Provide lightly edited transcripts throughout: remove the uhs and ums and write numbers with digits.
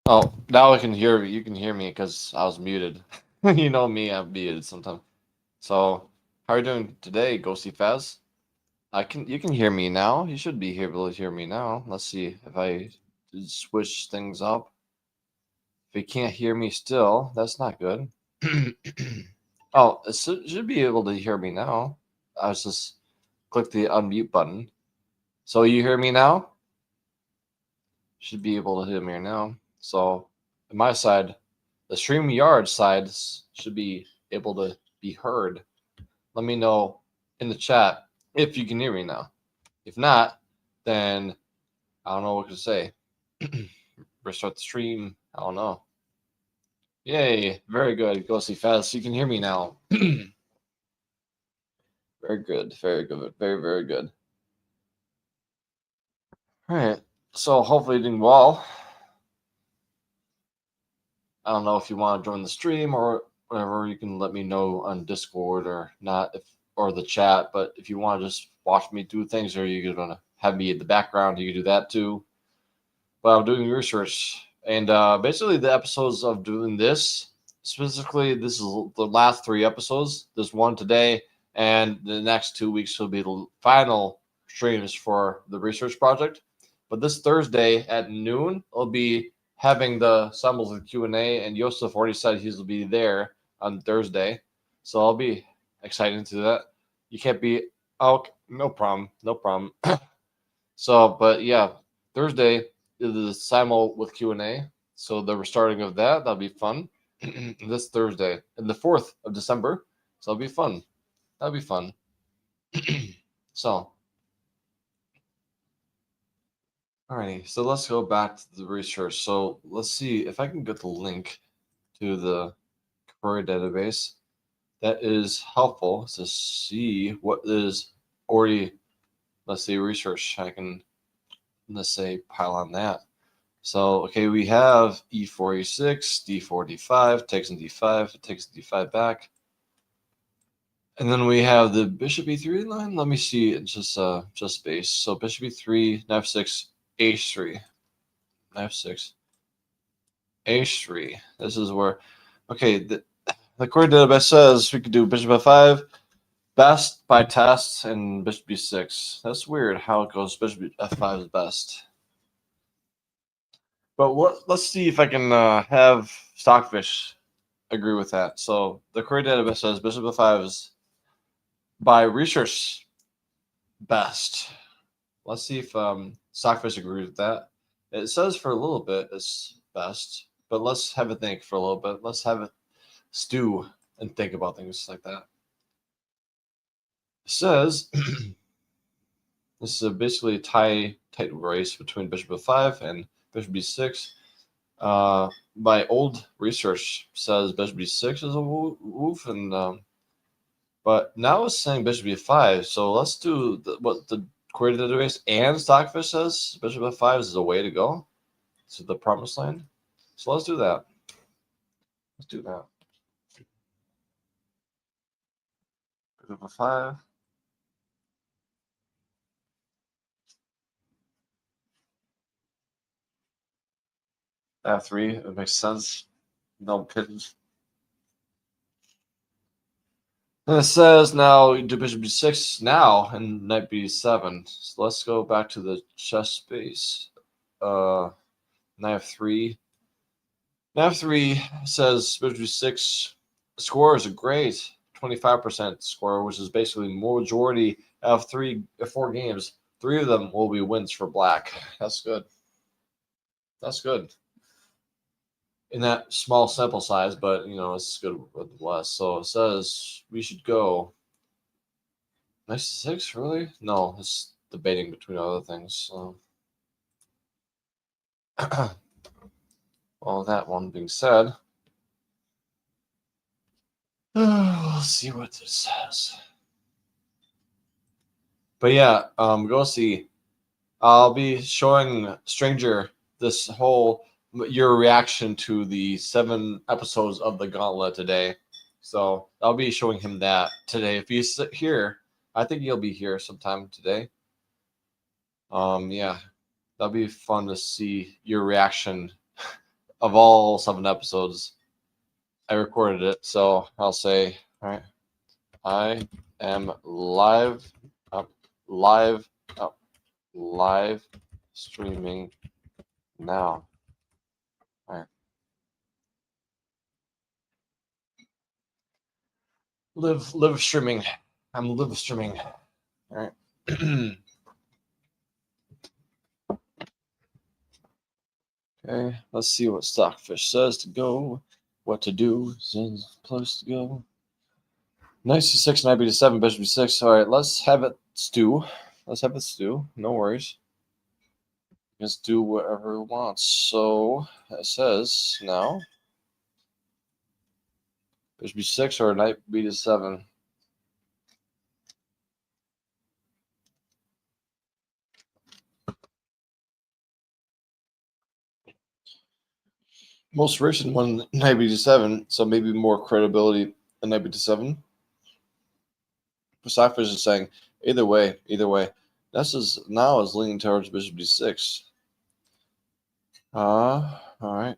Oh, now I can hear you. Can hear me because I was muted. You know me, I'm muted sometimes. So, how are you doing today, Ghosty Faz? You can hear me now. You should be able to hear me now. Let's see if I switch things up. If you can't hear me still, that's not good. Oh, should be able to hear me now. I was just click the unmute button. So you hear me now? Should be able to hear me now. So, on my side, the StreamYard side should be able to be heard. Let me know in the chat if you can hear me now. If not, then I don't know what to say. Restart the stream. I don't know. Yay, very good. Go see fast. You can hear me now. Very good. Very good. Very, very good. All right. So hopefully you're doing well. I don't know if you want to join the stream or whatever. You can let me know on Discord or not, if or the chat. But if you want to just watch me do things, or you're gonna have me in the background, you can do that too. But I'm doing research, and basically the episodes of doing this specifically, this is the last three episodes. There's one today, and the next 2 weeks will be the final streams for the research project. But this Thursday at noon, I'll be having the Stumbles with Q&A, and Yosef already said he'll be there on Thursday. So I'll be excited to do that. You can't be, oh, no problem, no problem. So, but yeah, Thursday is the simul with Q&A. So the restarting of that'll be fun. This Thursday, and the 4th of December. So it'll be fun. That'll be fun. So, alrighty. So let's go back to the research. So let's see if I can get the link to the query database. That is helpful to see what is already, let's see, research. I can, let's say, pile on that. So, okay, we have e4, e6, d4, d5, takes in d5, takes d5 back. And then we have the bishop e3 line. Let me see, it's just base. So bishop e3, knight f6, h3, knight f6, h3. This is where, okay, the query database says we could do bishop f5, best by test, and bishop b6. That's weird how it goes. Bishop f5 is best. But let's see if I can have Stockfish agree with that. So the query database says bishop f5 is by research best. Let's see if Stockfish agrees with that. It says for a little bit it's best, but let's have a think for a little bit. Let's have it stew and think about things like that. It says this is basically a tight race between bishop f5 and bishop b6. My old research says bishop b6 is a woof, and but now it's saying bishop b5. So let's do what the query database and Stockfish says. Bishop f5 is the way to go to the promised land. So let's do that. Let's do that. Bishop f5. F3. It makes sense. No pigeons. And it says now you do bishop b6 now and knight b7. So let's go back to the chess space. Knight f3. Knight f3 says bishop b6 score is a great 25% score, which is basically majority of 4 games. 3 of them will be wins for black. That's good. That's good. In that small sample size, but it's good with less. So it says we should go knight 6. Really? No, it's debating between other things. So, well, that one being said, we'll see what this says. But yeah, go see. I'll be showing Stranger this whole your reaction to the 7 episodes of the Gauntlet today. So I'll be showing him that today. If he's here, I think he'll be here sometime today. Yeah, that'll be fun to see your reaction of all 7 episodes. I recorded it, so I'll say, all right, I am live, live, live streaming now. All right. Live streaming. I'm live streaming. All right. Okay, let's see what Stockfish says to go. What to do. Zin's place to go. Knight c6, knight b7, bishop b6. All right, let's have it stew. Let's have it stew. No worries. Just do whatever it wants. So it says now bishop b6 or knight b7. Most recent one, knight b7, so maybe more credibility than knight b7. Stockfish is saying either way. This is now is leaning towards bishop d6. All right.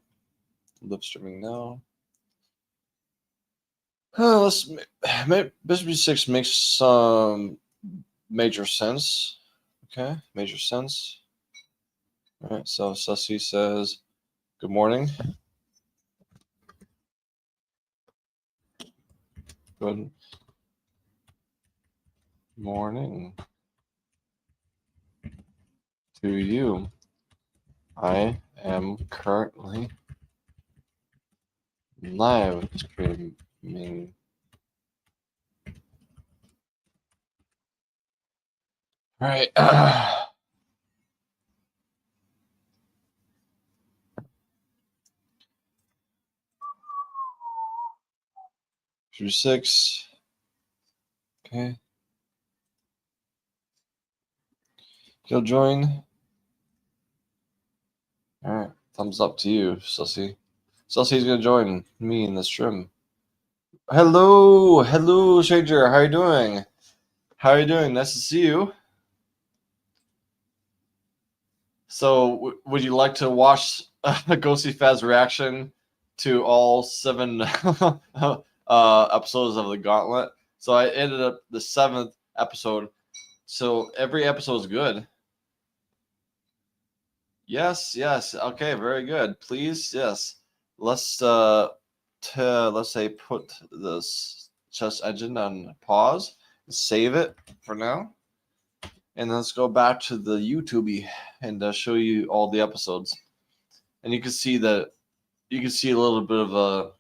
Lip streaming now. Let's bishop b6 makes some major sense. Okay, major sense. All right, so Sussy says, good morning. Good morning to you. I am currently live streaming. All right. Through 6. Okay. You'll join. All right. Thumbs up to you, Sussy. Sussy's gonna join me in the stream. Hello, Stranger. How are you doing? Nice to see you. So, would you like to watch Ghosty Faz's reaction to all 7 episodes of the Gauntlet? So I ended up the 7th episode. So every episode is good. Yes. Okay, very good. Please, yes. Let's say put this chess engine on pause, save it for now, and let's go back to the YouTube and show you all the episodes. And you can see a little bit of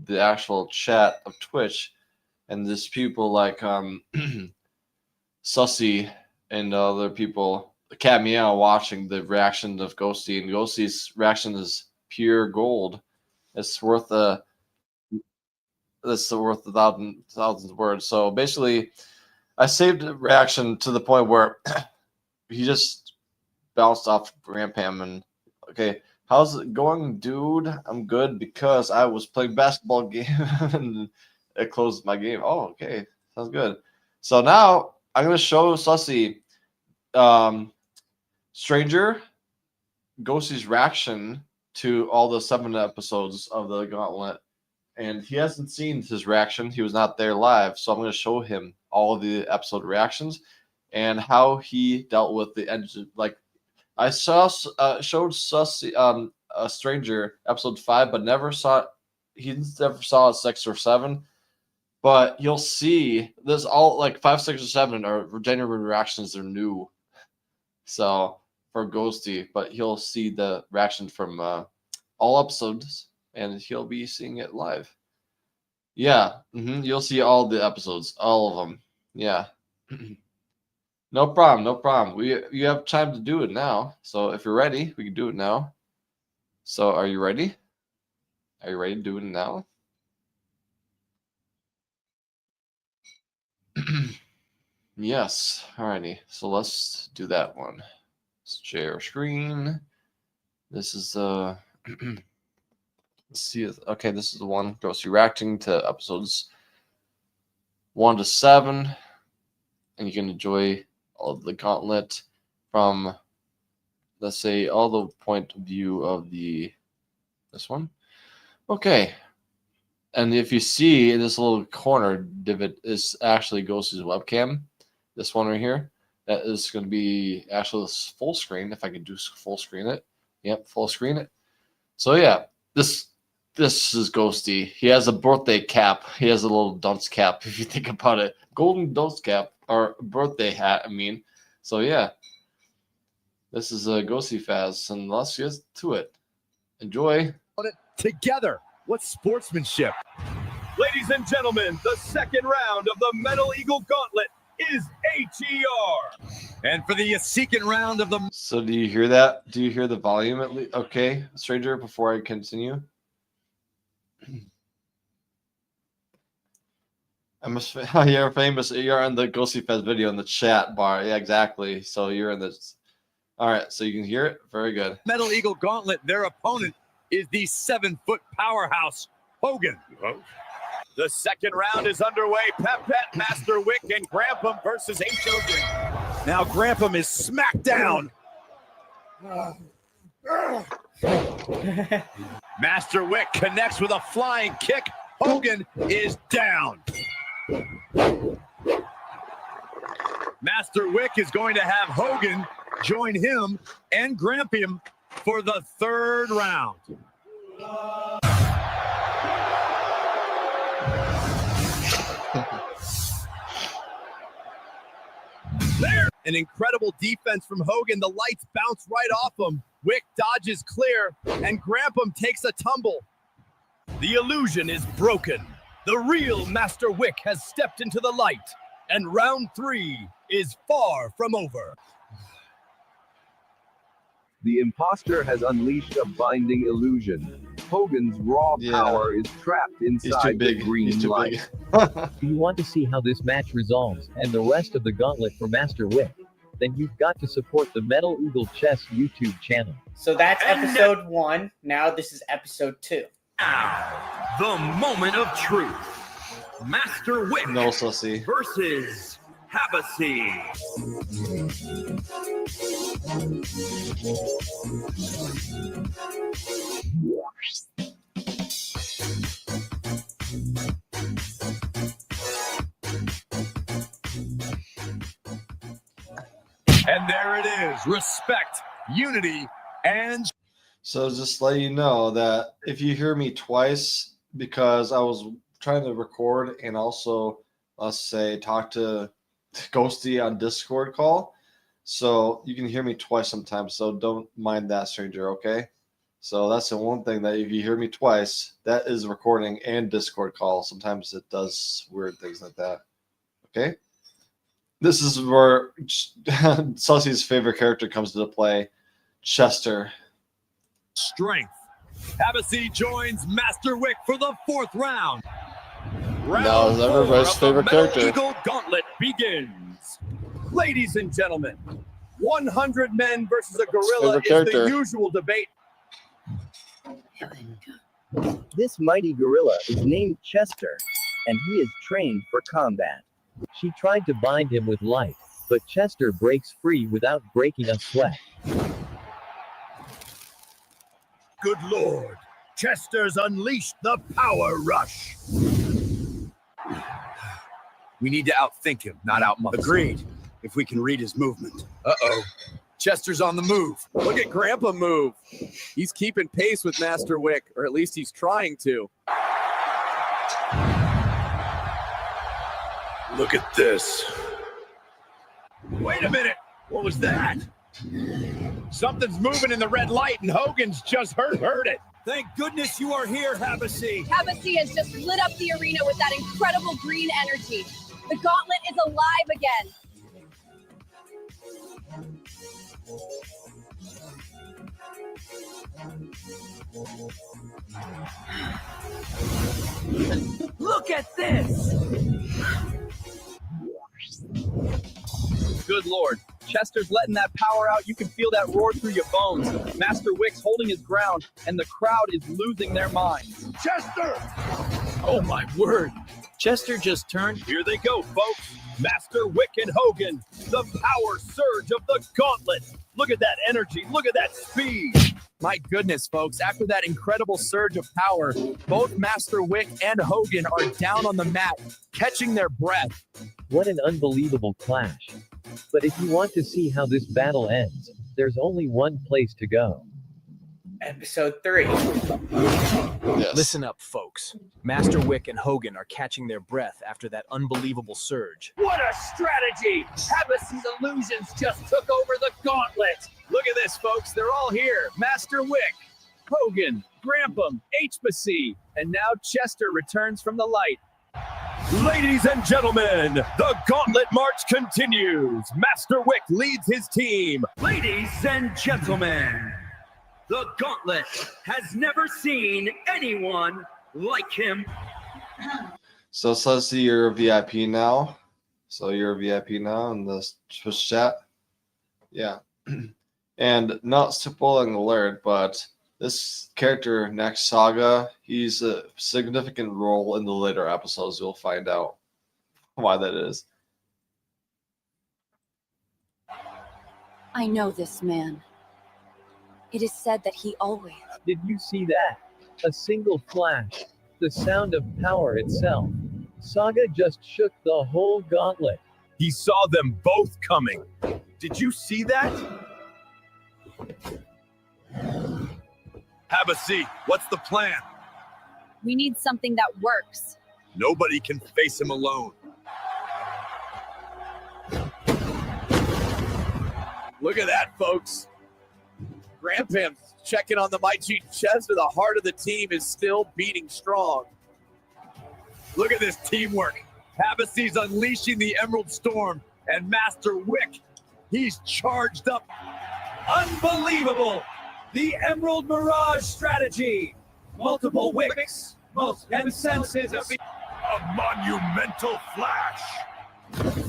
the actual chat of Twitch, and there's people like Sussy and other people, Cat Meow, watching the reaction of Ghosty, and Ghosty's reaction is pure gold. It's worth worth thousands of words. So basically, I saved a reaction to the point where he just bounced off Rampam and okay, how's it going, dude? I'm good because I was playing basketball game and it closed my game. Oh, okay, sounds good. So now I'm gonna show Sussy Stranger Ghosty's reaction to all the 7 episodes of the Gauntlet. And he hasn't seen his reaction. He was not there live. So I'm going to show him all of the episode reactions and how he dealt with the engine. Like I showed Sussy, a Stranger episode 5, but he never saw 6 or 7. But you'll see this all like 5, 6, or 7 are genuine reactions. They're new. So for Ghosty, but he'll see the reaction from all episodes and he'll be seeing it live. Yeah, you'll see all the episodes, all of them. Yeah. No problem. You have time to do it now. So if you're ready, we can do it now. So are you ready? Are you ready to do it now? Yes. Alrighty. So let's do that one. Let's share screen. This is let's see. Okay, this is the one. Gross reacting to episodes 1 to 7, and you can enjoy all of the Gauntlet from, let's say, all the point of view of the This one. Okay. And if you see in this little corner divot is actually Ghosty's webcam. This one right here. That is going to be actually full screen. If I could do full screen it. Yep, full screen it. So yeah, this is Ghosty. He has a birthday cap. He has a little dunce cap, if you think about it. Golden dunce cap, or birthday hat, I mean. So yeah, this is a Ghosty Faz, and let's get to it. Enjoy. Together. What sportsmanship. Ladies and gentlemen, the second round of the Metal Eagle Gauntlet is HER. And for the second round of the... So do you hear that? Do you hear the volume at least? Okay, stranger, before I continue. You're famous. You're on the Ghosty Fest video in the chat bar. Yeah, exactly. So you're in this. All right, so you can hear it. Very good. Metal Eagle Gauntlet, their opponent is the 7-foot powerhouse, Hogan. The second round is underway. Pepette, Master Wick, and Grantham versus H.O. Green. Now Grantham is smacked down. Master Wick connects with a flying kick. Hogan is down. Master Wick is going to have Hogan join him and Grantham for the third round. There, an incredible defense from Hogan. The lights bounce right off him. Wick dodges clear, and Grantham takes a tumble. The illusion is broken. The real Master Wick has stepped into the light, and round 3 is far from over. The imposter has unleashed a binding illusion. Hogan's raw power is trapped inside the green light. Do you want to see how this match resolves and the rest of the gauntlet for Master Wick? Then you've got to support the Metal Eagle Chess YouTube channel. So that's episode 1. Now this is episode 2. Now, the moment of truth. Master Wick versus Havacy. And there it is. Respect, unity, and... So just let you know that if you hear me twice, because I was trying to record and also, let's say, talk to Ghosty on Discord call. So you can hear me twice sometimes. So don't mind that, stranger, okay? So that's the one thing that if you hear me twice, that is recording and Discord call. Sometimes it does weird things like that. Okay? This is where Sussy's favorite character comes into play, Chester. Strength. Havacy joins Master Wick for the 4th round. Round no, everybody's favorite character. Eagle Gauntlet begins. Ladies and gentlemen, 100 men versus a gorilla is the usual debate. This mighty gorilla is named Chester, and he is trained for combat. She tried to bind him with light, but Chester breaks free without breaking a sweat. Good Lord, Chester's unleashed the power rush. We need to outthink him, not outmuscle. Agreed, if we can read his movement. Uh-oh. Chester's on the move. Look at Grandpa move. He's keeping pace with Master Wick, or at least he's trying to. Look at this. Wait a minute. What was that? Something's moving in the red light, and Hogan's just heard it. Thank goodness you are here, Havacy. Havacy has just lit up the arena with that incredible green energy. The gauntlet is alive again. Look at this. Good Lord. Chester's letting that power out. You can feel that roar through your bones. Master Wick's holding his ground, and the crowd is losing their minds. Chester! Oh, my word. Chester just turned. Here they go, folks. Master Wick and Hogan. The power surge of the gauntlet. Look at that energy. Look at that speed. My goodness, folks, after that incredible surge of power, both Master Wick and Hogan are down on the mat, catching their breath. What an unbelievable clash. But if you want to see how this battle ends, there's only one place to go. Episode 3. Yes. Listen up, folks. Master Wick and Hogan are catching their breath after that unbelievable surge. What a strategy! Habass's illusions just took over the gauntlet. Look at this, folks. They're all here. Master Wick, Hogan, Grampum, Hbacy, and now Chester returns from the light. Ladies and gentlemen, the gauntlet march continues. Master Wick leads his team. Ladies and gentlemen, the gauntlet has never seen anyone like him. So it says that you're a VIP now. So you're a VIP now in the Twitch chat. Yeah. And not spoiling alert, but this character, next Saga, he's a significant role in the later episodes. You'll find out why that is. I know this man. It is said that he always... Did you see that? A single flash. The sound of power itself. Saga just shook the whole gauntlet. He saw them both coming. Did you see that? Hbacy, what's the plan? We need something that works. Nobody can face him alone. Look at that, folks. Grampam's checking on the mighty Chester. The heart of the team is still beating strong. Look at this teamwork. Hbacy's unleashing the Emerald Storm, and Master Wick, he's charged up. Unbelievable! The Emerald Mirage strategy. Multiple wicks, most and senses of A monumental flash. Listen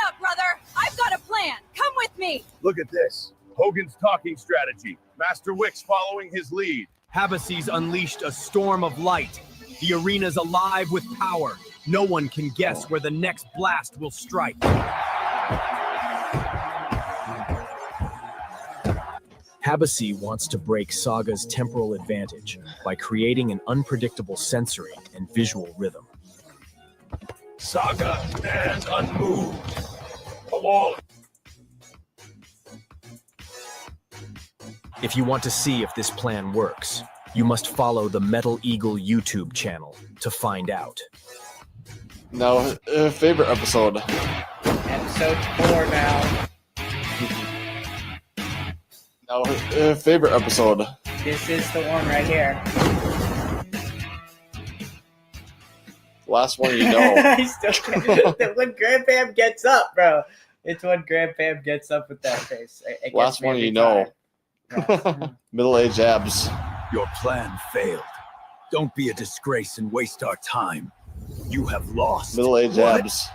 up, brother. I've got a plan. Come with me. Look at this. Hogan's talking strategy. Master Wick's following his lead. Hbacy's unleashed a storm of light. The arena's alive with power. No one can guess where the next blast will strike. Hbacy wants to break Saga's temporal advantage by creating an unpredictable sensory and visual rhythm. Saga stands unmoved. Alone. If you want to see if this plan works, you must follow the Metal Eagle YouTube channel to find out. Now, favorite episode. Episode 4 now. Now, favorite episode. This is the one right here. Last one you know. I still can't. When Grampam gets up, bro. It's when Grampam gets up with that face. It Last one you know. Middle-aged abs. Your plan failed. Don't be a disgrace and waste our time. You have lost. Middle-aged What? abs.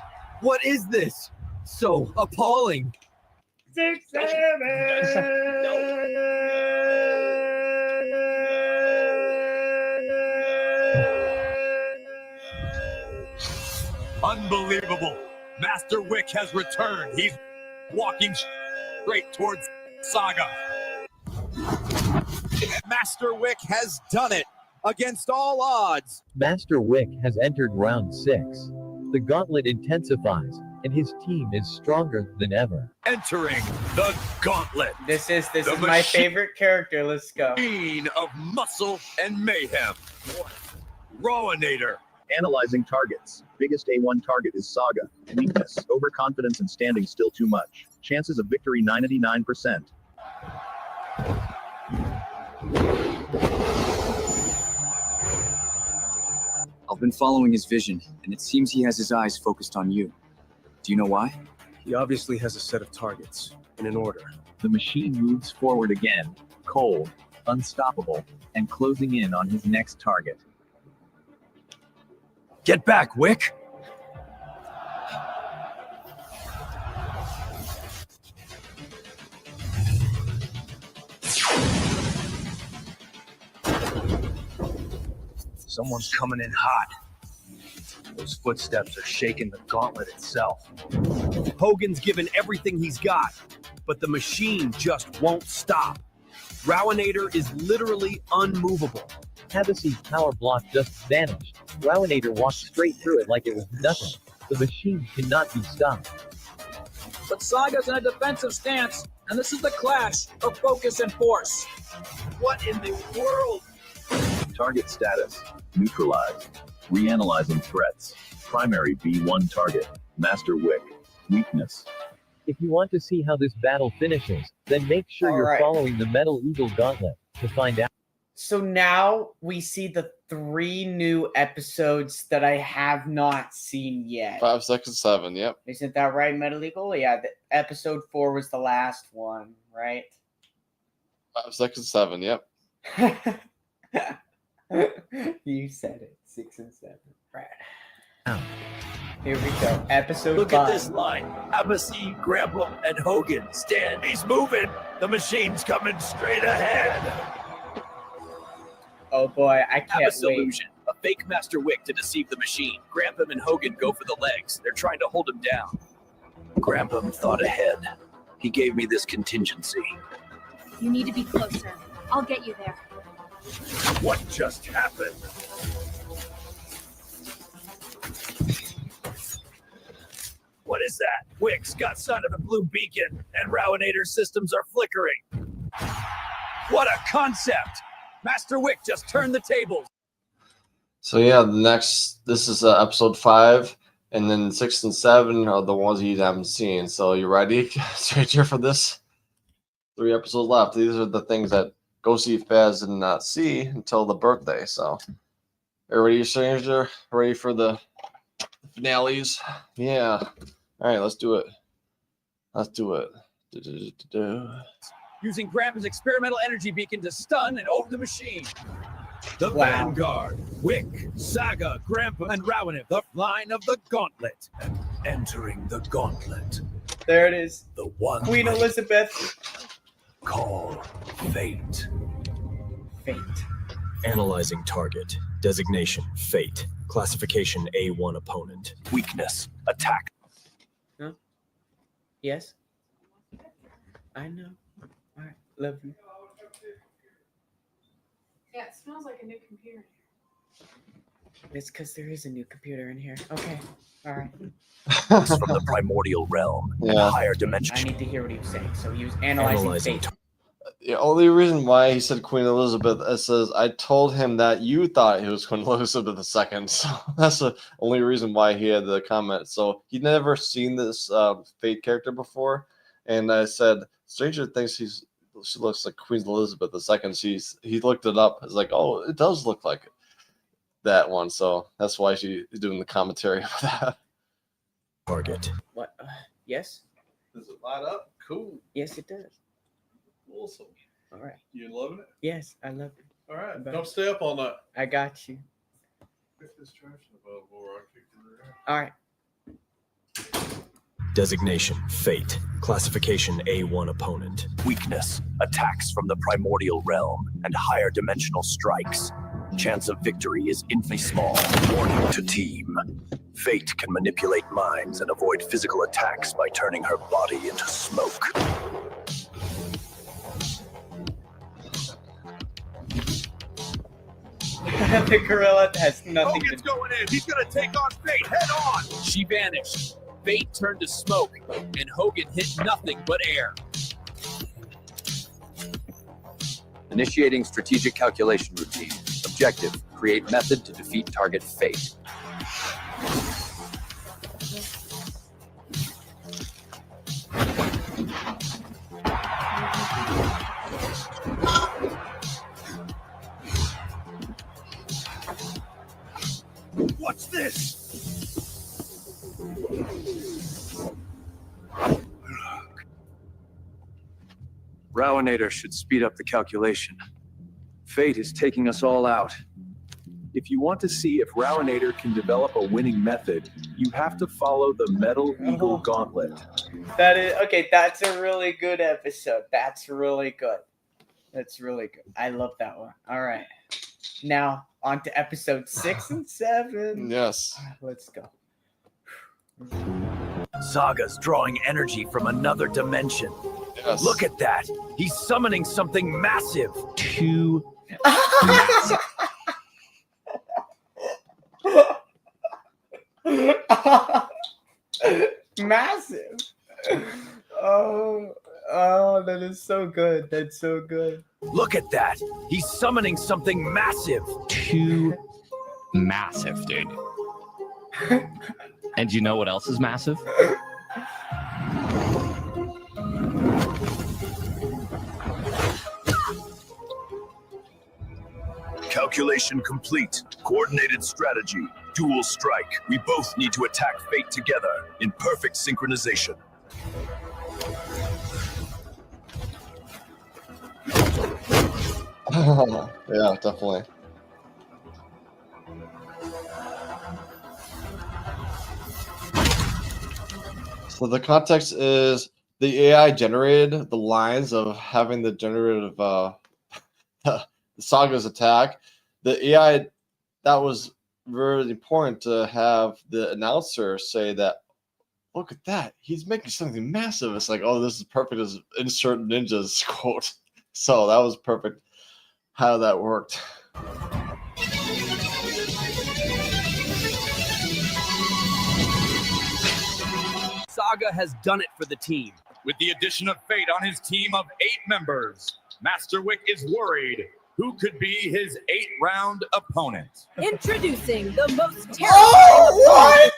What is this? So appalling. 6, 7. Unbelievable. Master Wick has returned. He's walking straight towards Saga. Master Wick has done it against all odds. Master Wick has entered round 6. The gauntlet intensifies, and his team is stronger than ever. Entering the gauntlet. This is The my machine- favorite character. Let's go. Queen of muscle and mayhem. Rawinator. Analyzing targets. Biggest A1 target is Saga. Weakness, overconfidence and standing still too much. Chances of victory 99%. I've been following his vision, and it seems he has his eyes focused on you. Do you know why? He obviously has a set of targets in an order. The machine moves forward again, cold, unstoppable, and closing in on his next target. Get back, Wick! Someone's coming in hot. Those footsteps are shaking the gauntlet itself. Hogan's given everything he's got. but the machine just won't stop. Rowanator is literally unmovable. Havasee's power block just vanished. Rowanator walked straight through it like it was nothing. The machine cannot be stopped. But Saga's in a defensive stance, and this is the clash of focus and force. What in the world? Target status. Neutralized. Reanalyzing threats. Primary B1 target. Master Wick. Weakness. If you want to see how this battle finishes, then make sure you're Alright. following the Metal Eagle Gauntlet to find out. So now we see the 3 new episodes that I have not seen yet. 5 seconds 7. Yep. Isn't that right, Metal Eagle? Yeah, episode 4 was the last one, right? 5 seconds 7. Yep. You said it. 6 and 7. Right. Here we go. Episode Look 5. at this line. Havasee, Grandpa, and Hogan stand. He's moving. The machine's coming straight ahead. Oh boy, I can't Havas wait. illusion. A fake Master Wick to deceive the machine. Grantham and Hogan go for the legs. They're trying to hold him down. Grantham thought ahead. He gave me this contingency. You need to be closer. I'll get you there. What just happened? What is that? Wick's got sight of a blue beacon, and Rowanator's systems are flickering. What a concept! Master Wick just turned the tables. So yeah, this is episode 5, and then 6 and 7 are the ones you haven't seen. So you ready, Stranger, for this? 3 episodes left. These are the things that Ghosty Faz did not see until the birthday. So, everybody, Stranger, ready for the finales? Yeah. All right, let's do it. Let's do it. Using Grandpa's experimental energy beacon to stun and open the machine. The Vanguard, Wick, Saga, Grandpa, and Rowanip, the line of the gauntlet. Entering the gauntlet. There it is. The one Queen Elizabeth. Call Fate. Fate. Analyzing target. Designation, Fate. Classification, A1 opponent. Weakness, attack. Huh? Yes? I know. All right. Love you. Yeah, it smells like a new computer. It's because there is a new computer in here. Okay. All right. It's from the primordial realm. Yeah. Higher dimension. I need to hear what he was saying. So he was analyzing fate. The only reason why he said Queen Elizabeth, it says, I told him that you thought he was Queen Elizabeth II. So that's the only reason why he had the comment. So he'd never seen this Fate character before. And I said, Stranger thinks she looks like Queen Elizabeth II. He looked it up. It's like, oh, it does look like that one. So that's why she's doing the commentary of that. Target. What? Yes? Does it light up? Cool. Yes, it does. Awesome. All right. You loving it? Yes, I love it. All right. But- Don't stay up all night. I got you. Pick this trash above or I kick it around. All right. Designation, Fate. Classification, A1 opponent. Weakness, attacks from the primordial realm and higher dimensional strikes. Chance of victory is infinitely small. Warning to team. Fate can manipulate minds and avoid physical attacks by turning her body into smoke. The gorilla has nothing Hogan's to going in. He's going to take on Fate head on. She vanished. Fate turned to smoke, and Hogan hit nothing but air. Initiating strategic calculation routine. Objective, create method to defeat target Fate. What's this? Rowanator should speed up the calculation. Fate is taking us all out. If you want to see if Rowanator can develop a winning method, you have to follow the Metal Eagle Gauntlet. That is okay. That's a really good episode. That's really good. That's really good. I love that one. All right. Now on to episode 6 and 7. Yes. Let's go. Saga's drawing energy from another dimension. Yes. Look at that. He's summoning something massive. Too Massive. Oh, that is so good. That's so good. Look at that. He's summoning something massive. Too massive, dude. And you know what else is massive? Calculation complete. Coordinated strategy. Dual strike. We both need to attack fate together in perfect synchronization. Yeah, definitely. So the context is the AI generated the lines of having the generative the Saga's attack. The AI, that was very important to have the announcer say that, look at that, he's making something massive. It's like, oh, this is perfect as insert ninjas quote. So that was perfect how that worked. Saga has done it for the team. With the addition of Fate on his team of 8 members, Master Wick is worried who could be his 8-round opponent. Introducing the most terrifying. Oh, what?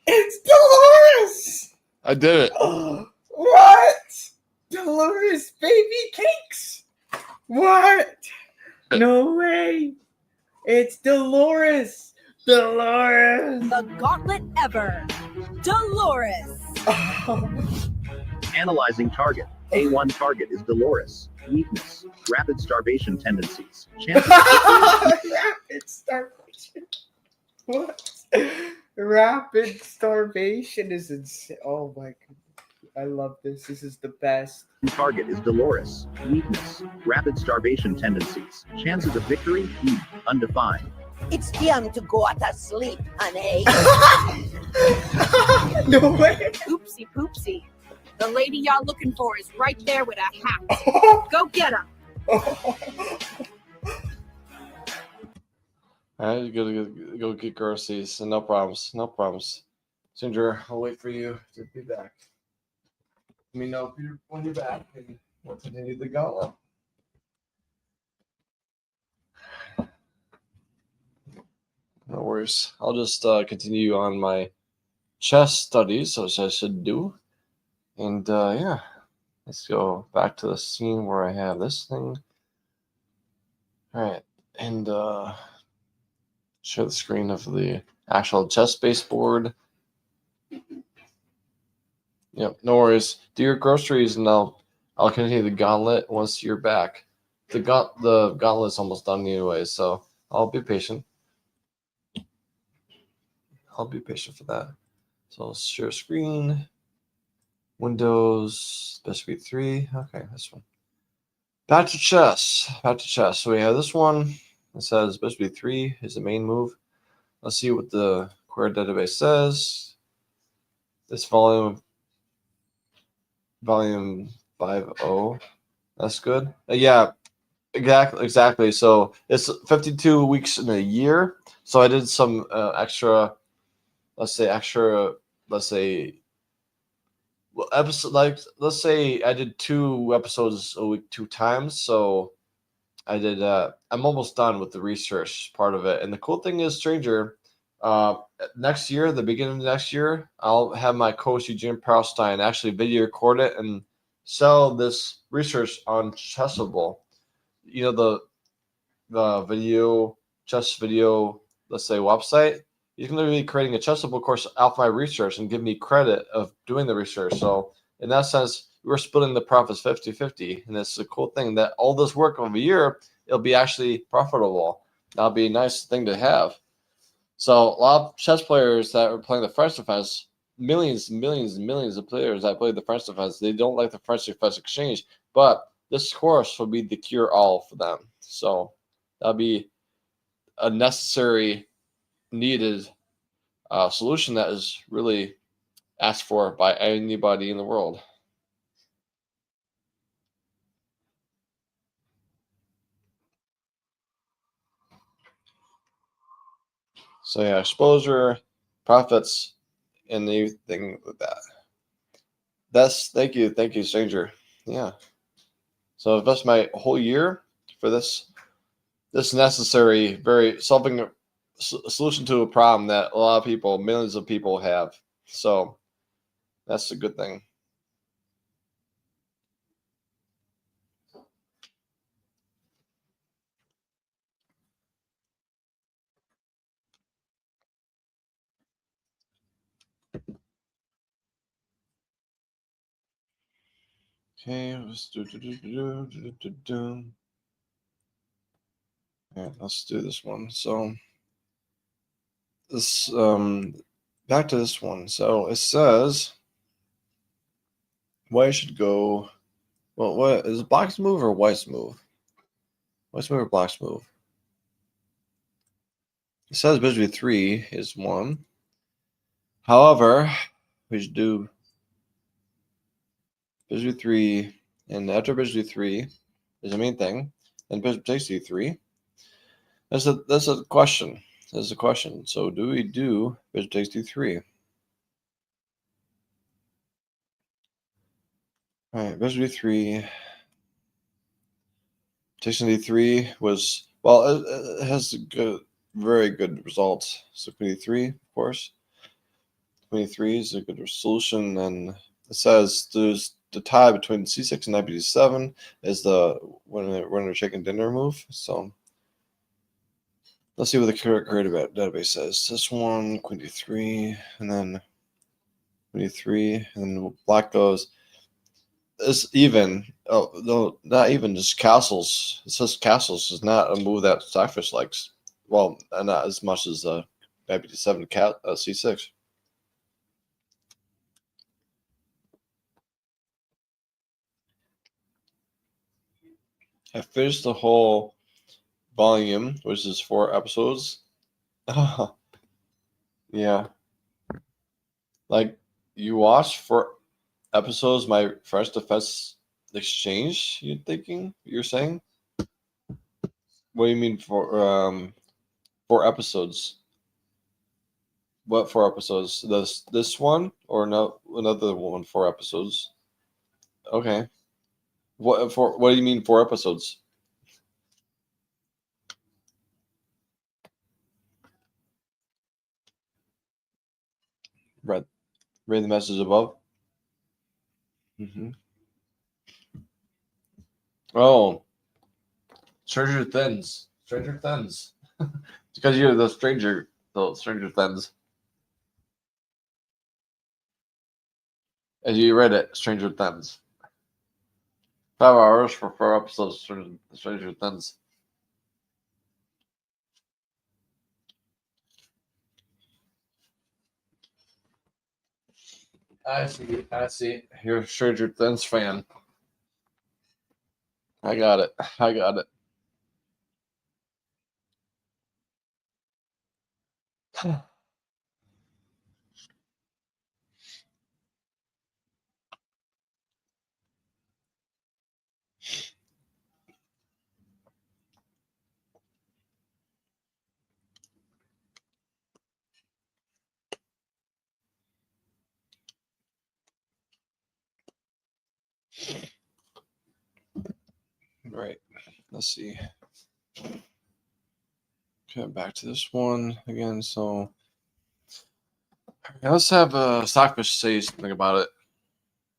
It's Dolores! I did it. What? Dolores baby cakes? What? No way. It's Dolores. Dolores. The gauntlet ever. Dolores. Analyzing target. A1 target is Dolores. Weakness. Rapid starvation tendencies. Chances Rapid starvation. What? Rapid starvation is insane. Oh my god. I love this. This is the best. target is Dolores. Weakness. Rapid starvation tendencies. Chances of victory? Undefined. It's time to go to sleep, honey. No way. Oopsie poopsie. The lady y'all looking for is right there with a hat. Go get her. All right, you gotta go get groceries. No problems. No problems. Ginger, I'll wait for you to be back. Let me know when you're back and we'll continue the gauntlet. No worries. I'll just continue on my chess studies, which I should do. And yeah, let's go back to the scene where I have this thing. All right, and show the screen of the actual chess-based board. Yep, no worries. Do your groceries, and I'll continue the gauntlet once you're back. The gauntlet's almost done anyway, so I'll be patient. I'll be patient for that. So I'll share screen. Windows, best be 3. Okay, this one. Back to chess. Back to chess. So we have this one. It says best be 3 is the main move. Let's see what the query database says. This volume 5.0. That's good. Yeah, exactly. So it's 52 weeks in a year. So I did some extra. Let's say episode, like let's say I did 2 episodes a week 2 times. So I did I'm almost done with the research part of it. And the cool thing is, Stranger, next year, the beginning of next year, I'll have my coach Eugene Perlstein actually video record it and sell this research on Chessable. You know, the chess video, let's say, website. He's going to be creating a Chessable course off my research and give me credit of doing the research. So in that sense, we're splitting the profits 50-50. And it's a cool thing that all this work of a year, it'll be actually profitable. That'll be a nice thing to have. So a lot of chess players that are playing the French defense, millions and millions of players that play the French defense, they don't like the French defense exchange. But this course will be the cure-all for them. So that'll be a necessary, needed solution that is really asked for by anybody in the world. So yeah, exposure, profits, and anything with that. Thank you, stranger. Yeah. So invest my whole year for this necessary, very solving a solution to a problem that a lot of people, millions of people have. So that's a good thing. Okay, let's yeah, let's do this one. So this back to this one. So it says white should go. Well, what is black's move or white's move? White's move or black's move? It says bishop 3 is 1. However, we should do bishop 3, and after bishop 3 is the main thing, and bishop takes d3. That's a question. That's a question. So do we do bishop takes d3? All right, bishop d3 takes d3 was, well, it has a good, very good results. So queen d3, of course. Queen d3 is a good solution, and it says there's the tie between c6 and knight b7 is the winner chicken dinner move. So let's see what the creative database says. This one, queen d3, and then queen d3, and then black goes. It's even. Oh no, not even. Just castles. It says castles is not a move that Stockfish likes. Well, not as much as knight b7 c6. I finished the whole volume, which is 4 episodes. Yeah. Like, you watch 4 episodes, my French Defense Exchange, you're saying? What do you mean for 4 episodes? What 4 episodes? This one or no another one 4 episodes? Okay. What do you mean 4 episodes? Read the message above. Oh, Stranger Things. Because you're the Stranger Things. As you read it, Stranger Things. 5 hours for 4 episodes of Stranger Things. I see. You're a Stranger Things fan. I got it. Right. Let's see. Okay, back to this one again. So let's have Stockfish say something about it.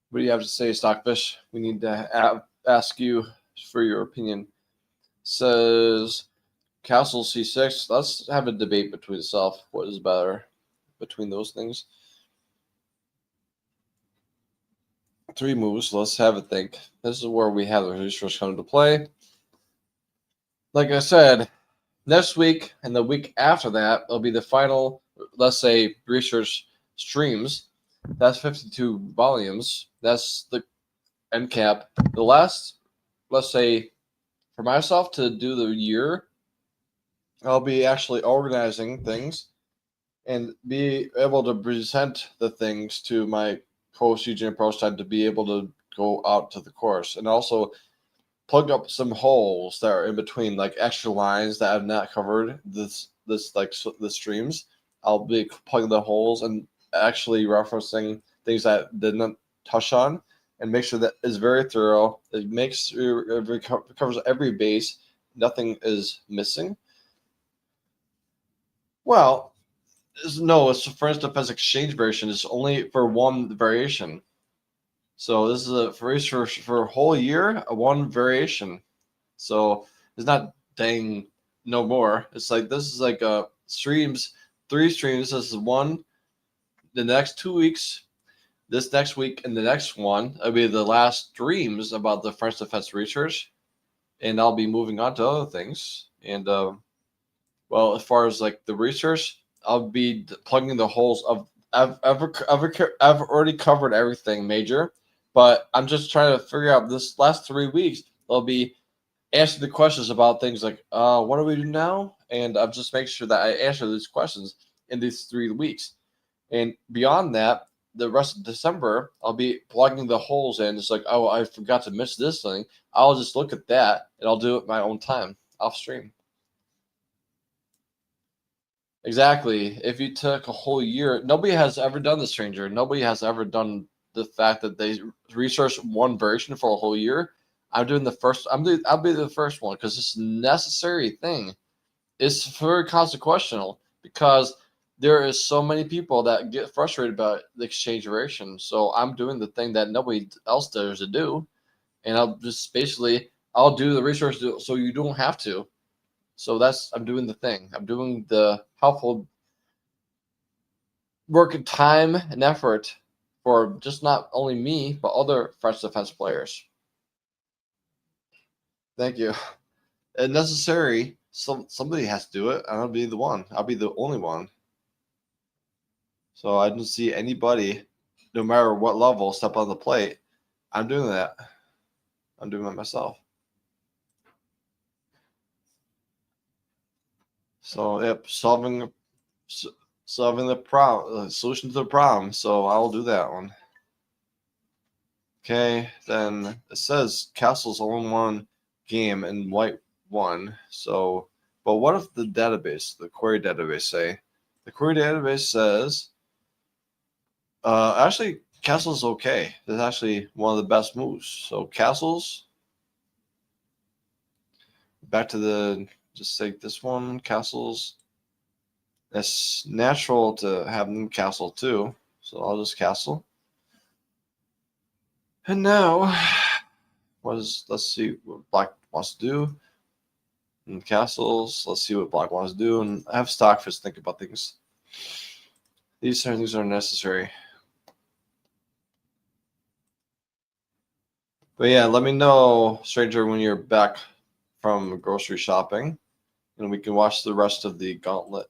What do you have to say, Stockfish? We need to ask you for your opinion. Says Castle C6. Let's have a debate between itself. What is better between those things? 3 moves. Let's have a think. This is where we have the research come to play. Like I said, next week and the week after that, it'll be the final, let's say, research streams. That's 52 volumes. That's the end cap. The last, let's say, for myself to do the year, I'll be actually organizing things and be able to present the things to my coach, Eugene Prostine, to be able to go out to the course. And also plug up some holes that are in between, like extra lines that I've not covered this the streams, I'll be plugging the holes and actually referencing things that didn't touch on, and make sure that it's very thorough. It makes it covers every base. Nothing is missing. Well, no, it's for instance as exchange variation. It's only for one variation. So this is a for a whole year, a one variation. So it's not dang no more. It's like this is like streams, 3 streams. This is one. The next 2 weeks, this next week, and the next one. It'll be the last streams about the French defense research, and I'll be moving on to other things. And well, as far as like the research, I'll be plugging the holes of I've already covered everything major, but I'm just trying to figure out this last 3 weeks. I'll be answering the questions about things like what do we do now, and I'm just making sure that I answer these questions in these 3 weeks. And beyond that, the rest of December, I'll be plugging the holes in. It's like, oh, I forgot to miss this thing. I'll just look at that and I'll do it my own time off stream. Exactly. If you took a whole year, nobody has ever done this, Stranger. Nobody has ever done the fact that they researched one version for a whole year. I'm doing the first. I'll be the first one because it's a necessary thing. It's very consequential because there is so many people that get frustrated about the exchange variation. So I'm doing the thing that nobody else dares to do, and I'll just basically I'll do the research so you don't have to. So I'm doing the thing. I'm doing the helpful work and time and effort for just not only me, but other French defense players. Thank you. And necessary, somebody has to do it, and I'll be the one. I'll be the only one. So I didn't see anybody, no matter what level, step on the plate. I'm doing that. I'm doing it myself. So yep, solving the problem, solution to the problem. So I'll do that one. Okay, then it says Castle's only one game and White won. So, but what if the database, the query database, say? The query database says, actually, Castle's okay. It's actually one of the best moves. So Castle's back to the. Just take this one, Castles. It's natural to have them castle too. So I'll just castle. And now, let's see what Black wants to do. And castles, let's see what Black wants to do. And I have Stockfish think about things. These things are necessary. But yeah, let me know, Stranger, when you're back from grocery shopping, and we can watch the rest of the gauntlet.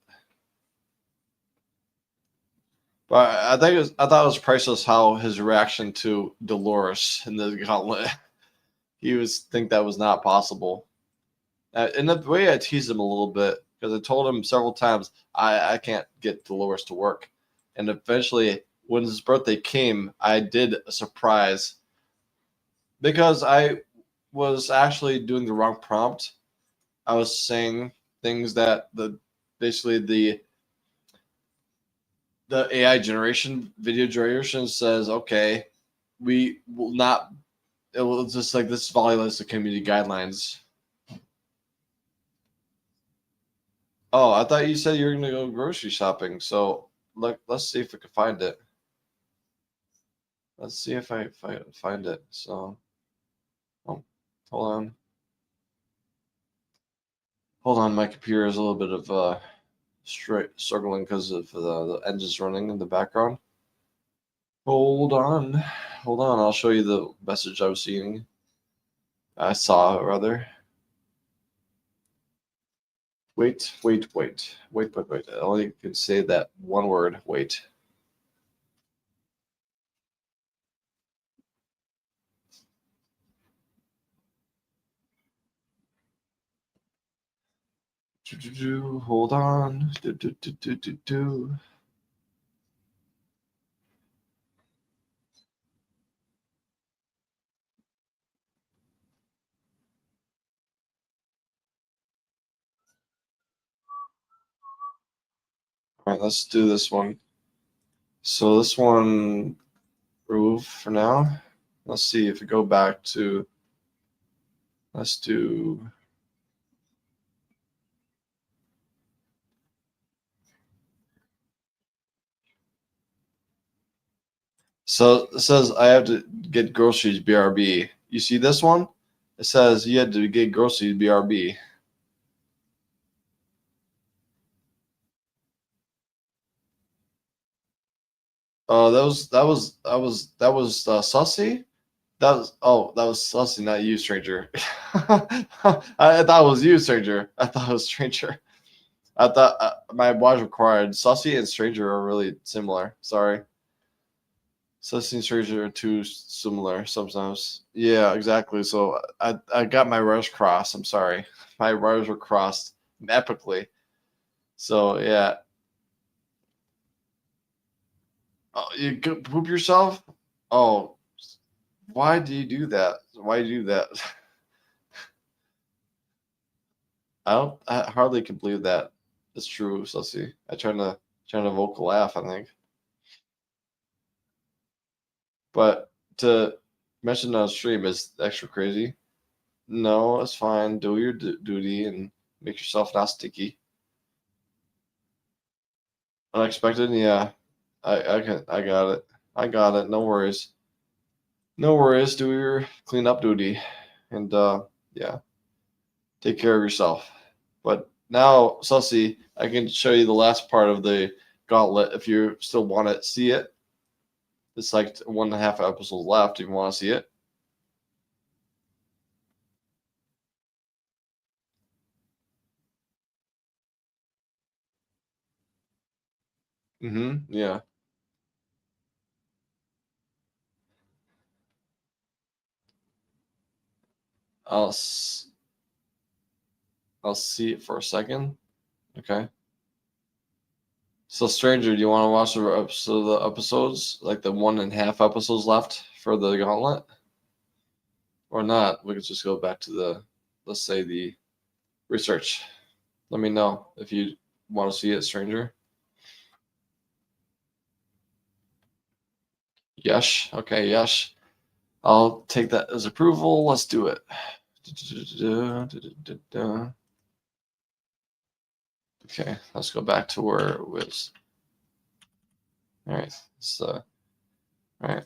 But I thought it was priceless how his reaction to Dolores in the gauntlet. He was think that was not possible. In the way I teased him a little bit, because I told him several times I can't get Dolores to work, and eventually when his birthday came, I did a surprise because I was actually doing the wrong prompt. I was saying things that basically the AI generation, video generation says, okay, we will not, it will just like this violates the community guidelines. Oh, I thought you said you were going to go grocery shopping. So let's see if we can find it. Let's see if I find it. So, oh, hold on. Hold on, my computer is a little bit of struggling because of the engines running in the background. Hold on. I'll show you the message I was seeing. I saw, rather. Wait. I only can say that one word, wait. Hold on. right, let's do this one. So this one, remove for now. Let's see if we go back to, let's do, so it says I have to get groceries, BRB. You see this one? It says you had to get groceries, BRB. Oh, that was Sussy. That was Sussy, not you, stranger. I thought it was you, stranger. I thought it was stranger. I thought my watch required. Sussy and stranger are really similar. Sorry. Sussy and stranger are too similar sometimes. Yeah, exactly. So I got my wires crossed. I'm sorry. My wires were crossed epically. So yeah. Oh, you go poop yourself? Oh, why do you do that? Why do you do that? I hardly can believe that it's true, Sussy. I trying to vocal laugh, I think. But to mention on stream is extra crazy. No, it's fine. Do your duty and make yourself not sticky. Unexpected, yeah. I got it. I got it. No worries. No worries. Do your cleanup duty, and yeah, take care of yourself. But now, Sussy, I can show you the last part of the gauntlet if you still want to see it. It's like 1.5 episodes left if you want to see it. Yeah. I'll see it for a second. Okay. So, stranger, do you want to watch the episodes, like the 1.5 episodes left for the gauntlet, or not? We could just go back to the, let's say, the research. Let me know if you want to see it, stranger. Yes. Okay. Yes. I'll take that as approval. Let's do it. Okay, let's go back to where it was. All right, so all right.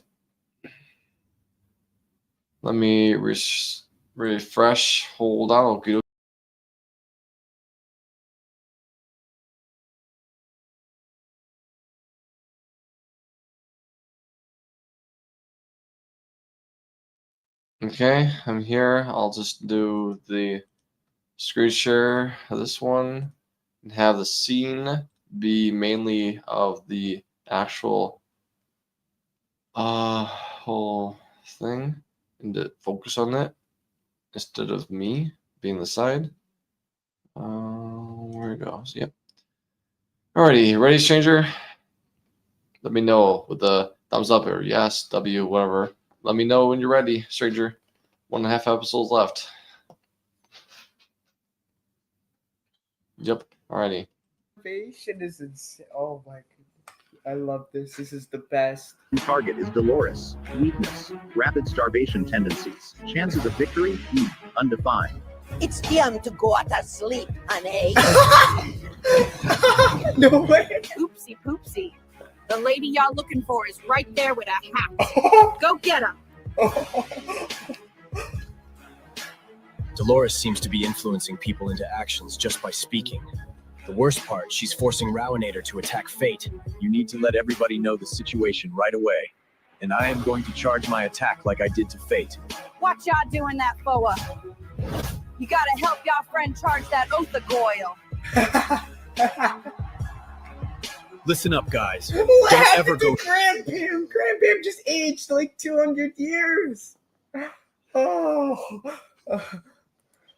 Let me refresh. Hold on. Okay. Okay, I'm here. I'll just do the screen share of this one and have the scene be mainly of the actual whole thing and to focus on that instead of me being the side. Where it goes. Yep. Alrighty, ready, stranger? Let me know with the thumbs up or yes, W, whatever. Let me know when you're ready, stranger. 1.5 episodes left. Yep. Alrighty. Innovation is insane. Oh my goodness. I love this. This is the best. Target is Dolores. Weakness. Rapid starvation tendencies. Chances of victory? Undefined. It's time to go to sleep, honey. No way. Oopsie poopsie. The lady y'all looking for is right there with a hat. Go get her. Dolores seems to be influencing people into actions just by speaking. The worst part, she's forcing Rowinator to attack Fate. You need to let everybody know the situation right away. And I am going to charge my attack like I did to Fate. What y'all doing that for? You gotta help y'all friend charge that Othagoyle. Listen up, guys. What Don't happened ever go. to Grandpam? Grandpam just aged like 200 years. Oh.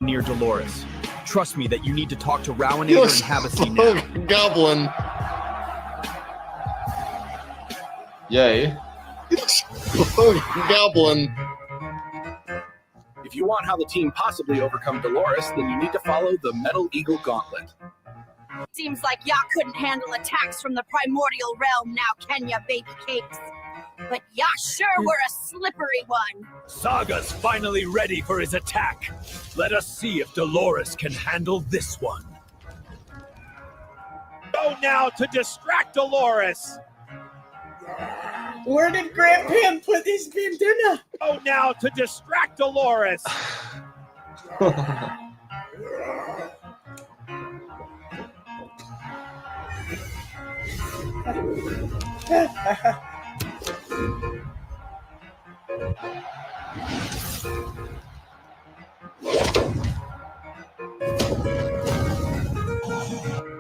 Near Dolores. Trust me that you need to talk to Rowinator and Havasu now. Goblin. Yay. Goblin. If you want how the team possibly overcome Dolores, then you need to follow the Metal Eagle Gauntlet. Seems like y'all couldn't handle attacks from the primordial realm now, can ya, baby cakes? But y'all sure were a slippery one. Saga's finally ready for his attack. Let us see if Dolores can handle this one. Go now to distract Dolores. Where did Grandpa put his bandana? Go now to distract Dolores.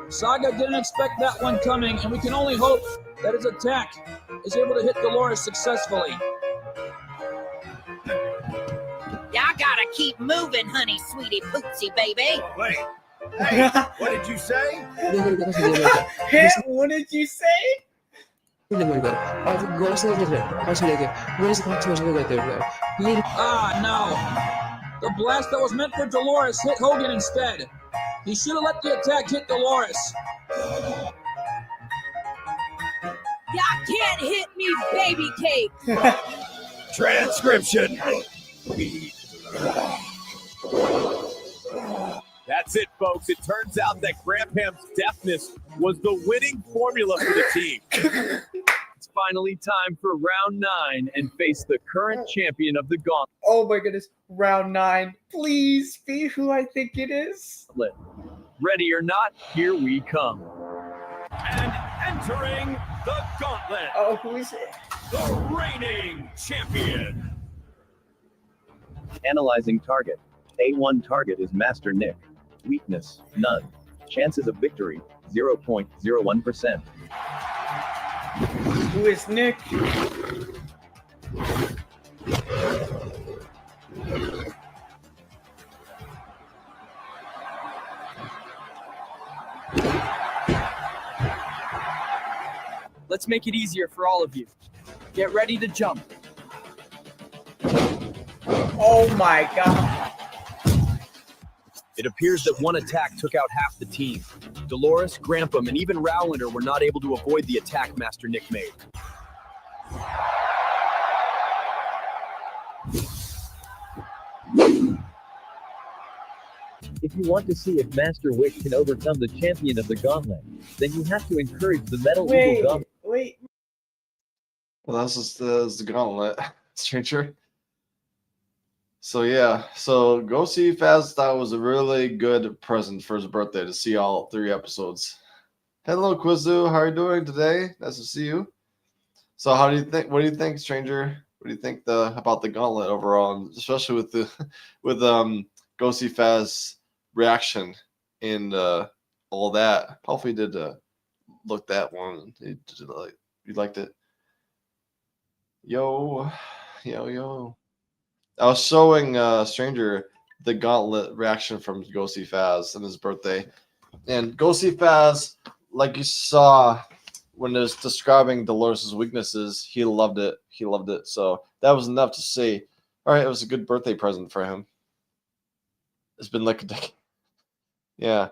Saga didn't expect that one coming, and we can only hope that his attack is able to hit Dolores successfully. Y'all gotta keep moving, honey, sweetie, poopsie, baby. Wait. Hey, what did you say? What did you say? Ah, no. The blast that was meant for Dolores hit Hogan instead. He should have let the attack hit Dolores. Y'all can't hit me, baby cake. Transcription. That's it, folks. It turns out that Grandpam's deafness was the winning formula for the team. It's finally time for round 9 and face the current champion of the gauntlet. Oh my goodness. Round 9. Please be who I think it is. Ready or not, here we come. And entering the gauntlet. Oh, who is it? The reigning champion. Analyzing target. A1 target is Master Nick. Weakness, none. Chances of victory, 0.01%. Who is Nick? Let's make it easier for all of you. Get ready to jump. Oh my god. It appears that one attack took out half the team. Dolores, Grampum, and even Rowlander were not able to avoid the attack Master Nick made. If you want to see if Master Wick can overcome the champion of the gauntlet, then you have to encourage the Metal Eagle Gauntlet. Wait. Well, this is the gauntlet, stranger. So yeah, so go see Faz. That was a really good present for his birthday to see all 3 episodes. Hello, Quizu. How are you doing today? Nice to see you. So how do you think? What do you think, stranger? What do you think about the gauntlet overall, and especially with Go See Faz reaction and all that? Hopefully, you did look that one. You liked it. Yo. I was showing Stranger the gauntlet reaction from Go See Faz on his birthday. And Go See Faz, like you saw when it was describing Dolores' weaknesses, he loved it. So that was enough to say, all right, it was a good birthday present for him. It's been like a decade. Yeah.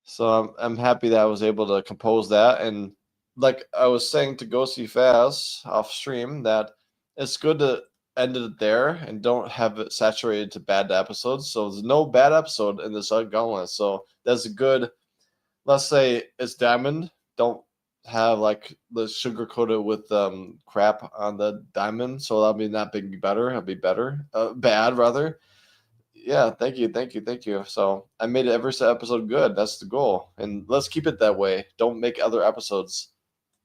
So I'm happy that I was able to compose that. And like I was saying to Go See Faz off stream, that it's good to end it there and don't have it saturated to bad episodes. So there's no bad episode in this gauntlet. So that's a good, let's say it's diamond. Don't have like the sugar coated with crap on the diamond. So that'll be not be better. It'll be better. Bad rather. Yeah, thank you. So I made every episode good. That's the goal. And let's keep it that way. Don't make other episodes.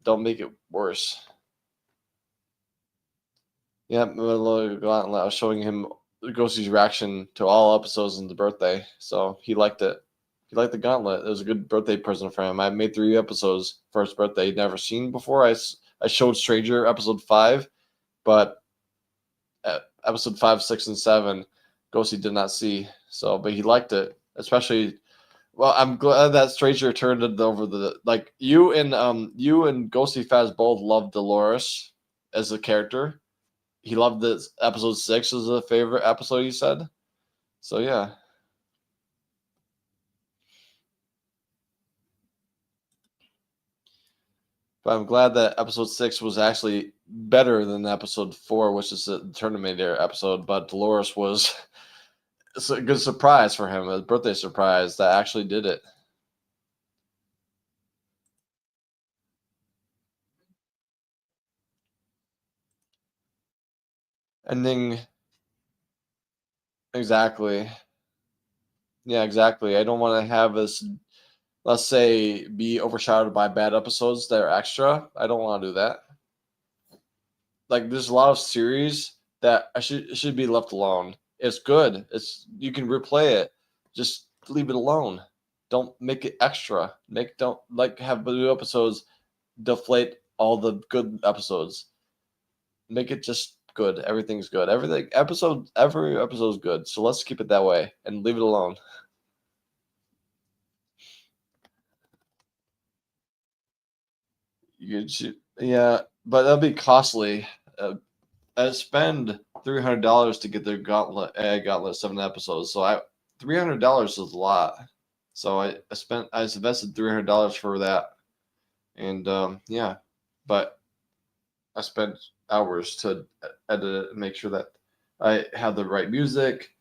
Don't make it worse. Yeah, I was showing him Ghosty's reaction to all episodes in the birthday. So he liked it. He liked the gauntlet. It was a good birthday present for him. I made 3 episodes for his birthday he'd never seen before. I showed Stranger episode 5, but episode 5, 6, and 7, Ghosty did not see. So, but he liked it, especially. Well, I'm glad that Stranger turned it over you and Ghosty Faz both loved Dolores as a character. He loved this episode 6 as a favorite episode, he said. So yeah. But I'm glad that episode 6 was actually better than episode 4, which is the Terminator episode. But Dolores was it's a good surprise for him, a birthday surprise that actually did it. Ending. Exactly. Yeah, exactly. I don't want to have this, let's say, be overshadowed by bad episodes that are extra. I don't want to do that. Like, there's a lot of series that should be left alone. It's good. You can replay it. Just leave it alone. Don't make it extra. Don't have new episodes deflate all the good episodes. Make it just good. Everything's good. Every episode is good. So let's keep it that way and leave it alone. Yeah, but that'll be costly. I spend $300 to get the Gauntlet 7 episodes. So $300 is a lot. So I invested $300 for that, and yeah, but I spent hours to edit it and make sure that I have the right music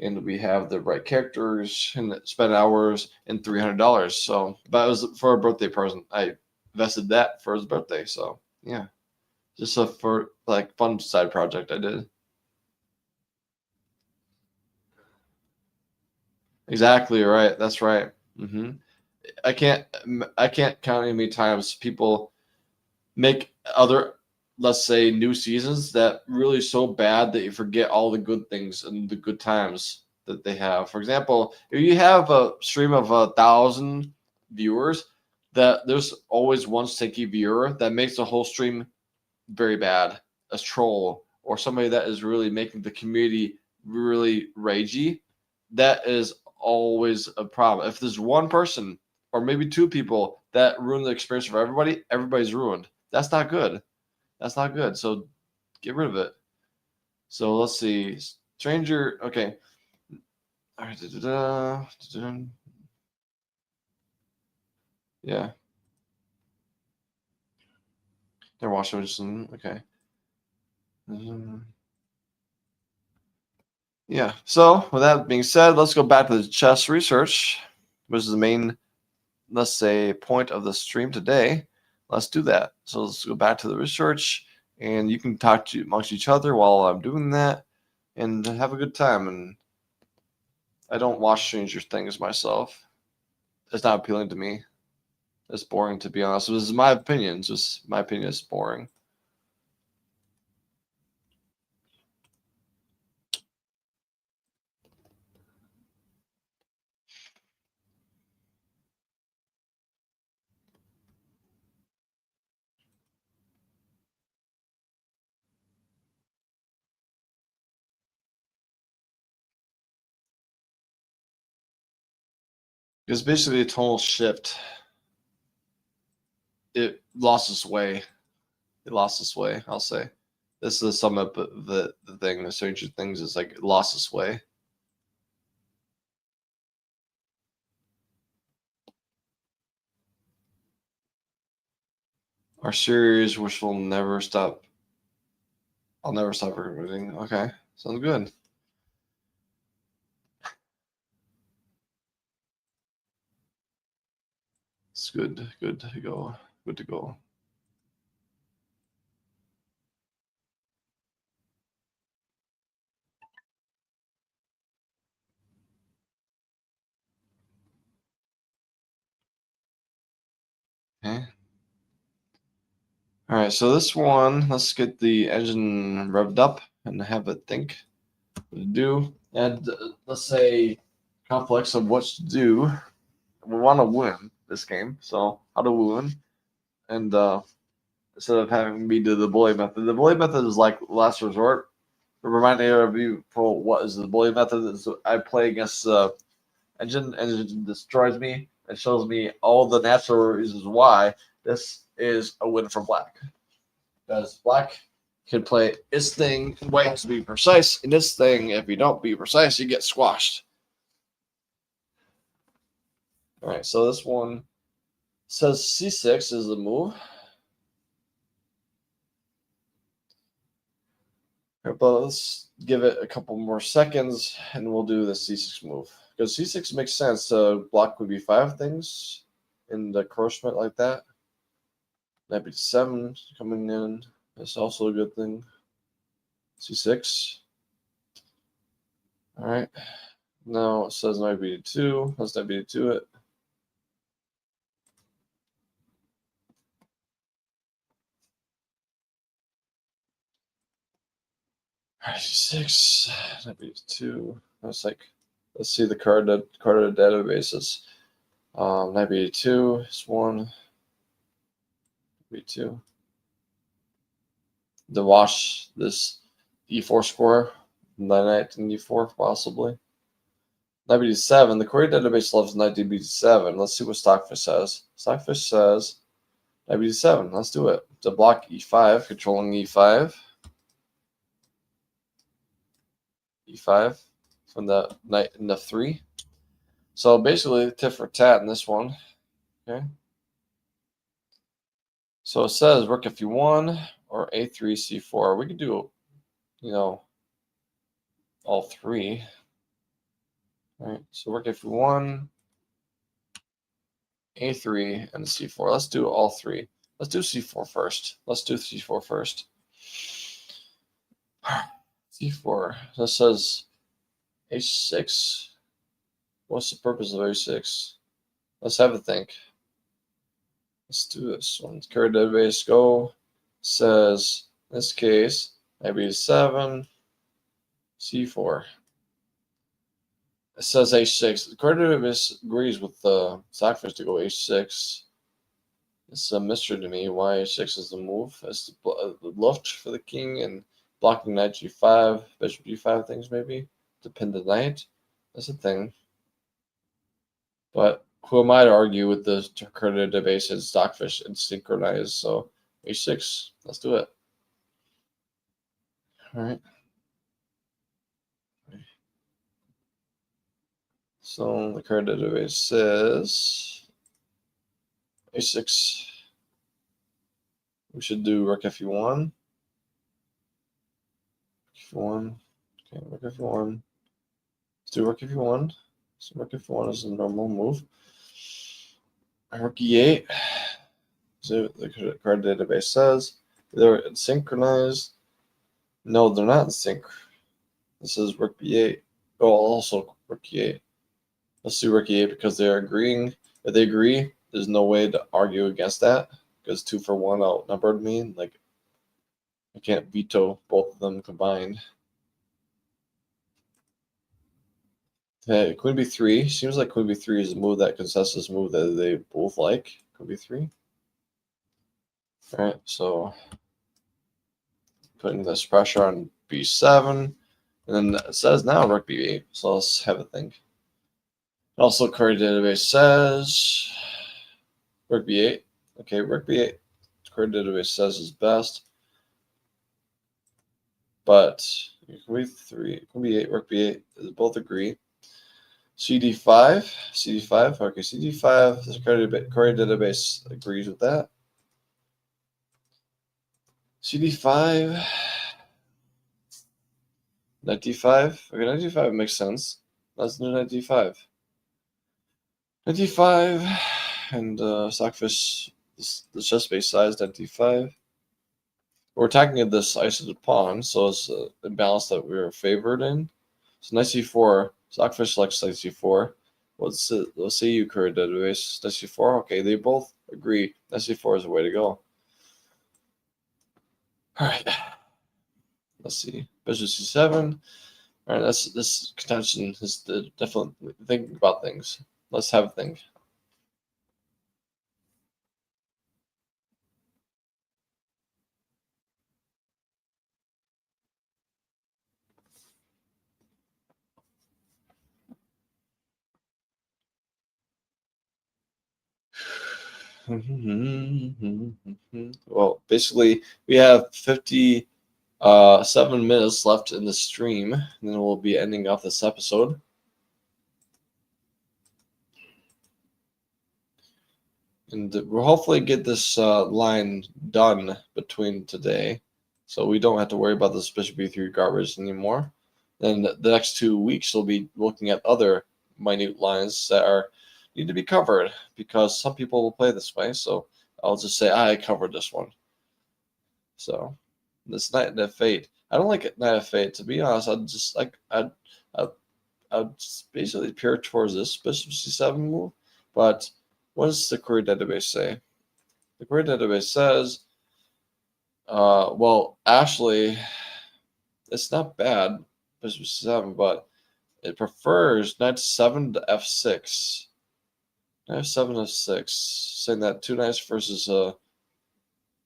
and we have the right characters, and spent hours and $300. So, but it was for a birthday present. I invested that for his birthday. So yeah, just for like fun side project I did. Exactly right. That's right. I can't count how many times people make other, let's say, new seasons that really so bad that you forget all the good things and the good times that they have. For example, if you have a stream of 1,000 viewers, that there's always one stinky viewer that makes the whole stream very bad, a troll or somebody that is really making the community really ragey. That is always a problem. If there's one person or maybe two people that ruin the experience for everybody, everybody's ruined. That's not good. That's not good. So get rid of it. So let's see. Stranger. Okay. All right. Yeah. They're Washington. Okay. Yeah. So with that being said, let's go back to the chess research, which is the main, let's say, point of the stream today. Let's do that. So let's go back to the research, and you can talk amongst each other while I'm doing that, and have a good time. And I don't watch Stranger Things myself. It's not appealing to me. It's boring, to be honest. This is my opinion. Just my opinion is boring. It's basically a tonal shift. It lost its way. It lost its way, I'll say. This is the sum up of the thing. The Stranger Things is like it lost its way. Our series, which will never stop. I'll never stop recording. Okay, sounds good. It's good. Good to go. Good to go. Okay. All right, so this one, let's get the engine revved up and have it think what to do. And let's say complex of what to do. We want to win this game, so how do we win? And instead of having me do the bully method, the bully method is like last resort. Remind you for what is the bully method? Is I play against the engine destroys me and shows me all the natural reasons why this is a win for black. Because black can play its thing. White has to be precise in this thing. If you don't be precise, you get squashed. All right, so this one says C6 is the move. All right, but let's give it a couple more seconds, and we'll do the C6 move. Because C6 makes sense to block would be 5 things in the encroachment like that. Knight B7 coming in. That's also a good thing. C6. All right. Now it says Knight B2. Let's Knight B2 it. All right, C6. Knight B2. That's like, let's see the card of the databases. Knight B2 is 1. B2. To wash this E4 score, knight and E4 possibly. Knight B7. The query database loves knight B7. Let's see what Stockfish says. Stockfish says knight B7. Let's do it. To block E5, controlling E5. E5 from the knight in F3. So basically, tit for tat in this one. Okay. So it says rook F1 or A3, C4. We could do, all 3. All right. So rook F1, A3, and C4. Let's do all 3. Let's do C4 first. Let's do C4 first. C4. This says H6. What's the purpose of H6? Let's have a think. Let's do this one. Current database go says in this case maybe 7 C4. It says H6. The current database agrees with the Stockfish to go H6. It's a mystery to me why H6 is the move. It's the luft for the king and blocking knight G5, bishop G5 things maybe to pin the knight. That's a thing. But who am I to argue with the current database and Stockfish and synchronize? So H6, let's do it. All right. So the current database says H6. We should do rook F1. F1. Okay, rook F1. Let's do rook F1. So rook F1 is a normal move. Rook E8. So the card database says they're synchronized. No, they're not in sync. This is rook B8. Oh, also rook E8. Let's do rook E8 because they're agreeing. If they agree, there's no way to argue against that because 2 for 1 outnumbered me. Like I can't veto both of them combined. Okay, Queen B3. Seems like Queen B3 is a move, that consensus move that they both like. Queen B3. All right, so putting this pressure on B7. And then it says now rook B8. So let's have a think. Also, query database says rook B8. Okay, rook B8. Query database says is best. But Queen B3, Queen B8, rook B8, they both agree. CD5, CD5, okay, CD5, the query database agrees with that. CD5, knight D5, okay, knight D5 makes sense. Let's do knight D5. Knight D5, and Stockfish, the chess base size, knight D5. We're attacking at this isolated pawn, so it's an imbalance that we're favored in. So knight C4. Stockfish selects knight C4. Let's see you query database. Knight C4. Okay, they both agree. Knight C4 is the way to go. All right. Let's see. Bishop C7. All right. This contention is definitely thinking about things. Let's have a think. Well, basically, we have 50 7 minutes left in the stream, and then we'll be ending off this episode. And we'll hopefully get this line done between today, so we don't have to worry about this Bishop B3 garbage anymore. Then the next 2 weeks we'll be looking at other minute lines that need to be covered, because some people will play this way. So I'll just say I covered this one. So this Knight of Fate, I don't like Knight of Fate, to be honest. I'd just basically peer towards this Bishop C7 move. But what does the query database say? The query database says, well, actually, it's not bad, Bishop C7, but it prefers Knight 7 to F6. Knight 7 to F6, saying that 2 knights versus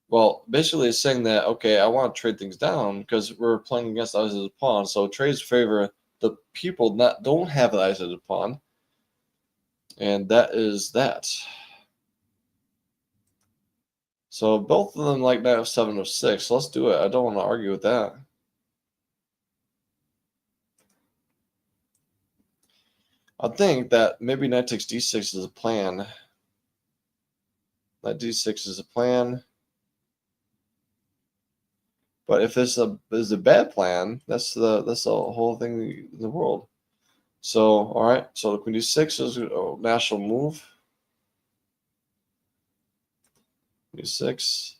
well, basically it's saying that, okay, I want to trade things down because we're playing against eyes of the pawn. So trades favor the people that don't have the eyes of the pawn. And that is that. So both of them like Knight F7 of 6. Let's do it. I don't want to argue with that. I think that maybe Knight takes D6 is a plan. Knight D6 is a plan. But if this is a bad plan, that's the whole thing in the world. So, all right. So Queen D6 is a national move. D6.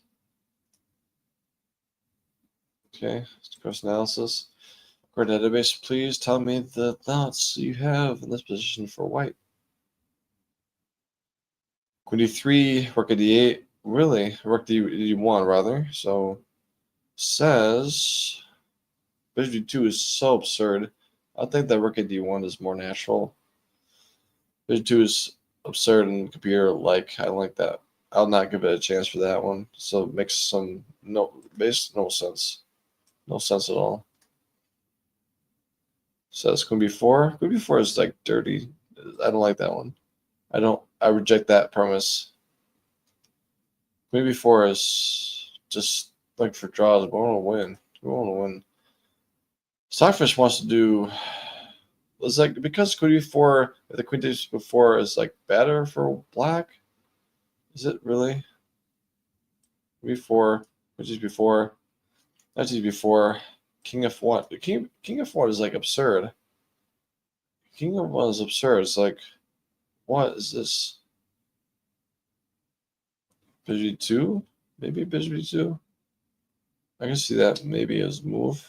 Okay. Cross analysis. Core database, please tell me the thoughts you have in this position for white. Queen D3, Rook at D8. Really? Rook D1 rather. So says Bishop D2 is so absurd. I think that Rook at D1 is more natural. Bishop 2 is absurd and computer like. I like that. I'll not give it a chance for that one. So it makes no sense. No sense at all. Says Queen B4. Queen B4 is like dirty. I don't like that one. I reject that premise. Queen B4 is just like for draws, but we want to win. We want to win. Stockfish wants to do. It's like because Queen B4, if the Queen D4 is like better for black. Is it really? B4, which is before. That's before. King F1. King F1 is like absurd. King F1 is absurd. It's like, what is this? Bishop 2? Maybe Bishop 2? I can see that maybe as move.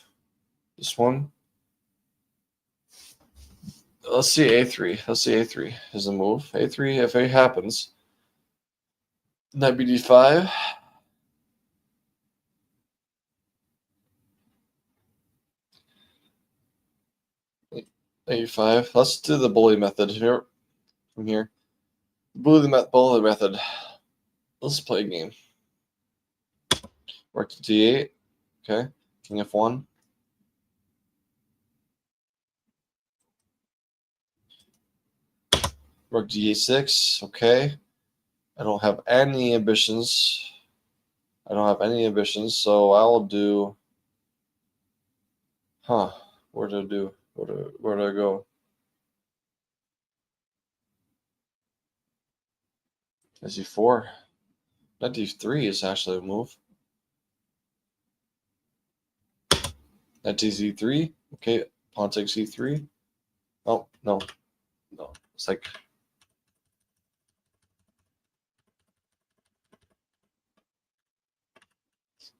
This one. Let's see A3. Let's see A3 is a move. A3, if it happens. Knight BD5. A5. Let's do the bully method here. From here. Bully method. Let's play a game. Rook to D8. Okay. King F1. Rook D8-6. Okay. I don't have any ambitions. So I'll do. Where do I do? Where do I go? Z4. Knight D3 is actually a move. Knight Z3. Okay, pawn takes E3. Oh, no. It's like.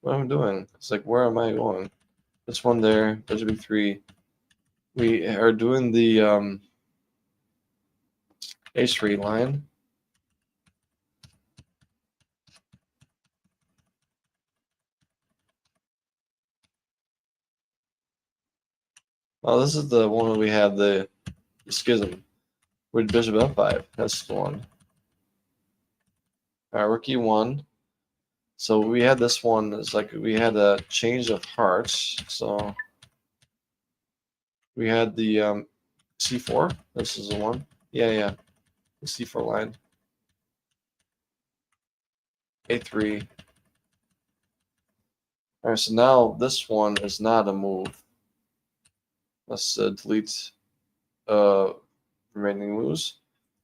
What am I doing? It's like, where am I going? This one there, Bishop B3. We are doing the H3 line. Oh, this is the one where we have the schism with Bishop F5. That's the one. All right, Rook E1. So we had this one. It's like we had a change of hearts. So we had the C4. This is the one. Yeah. The C4 line. A3. All right, so now this one is not a move. Let's delete remaining moves.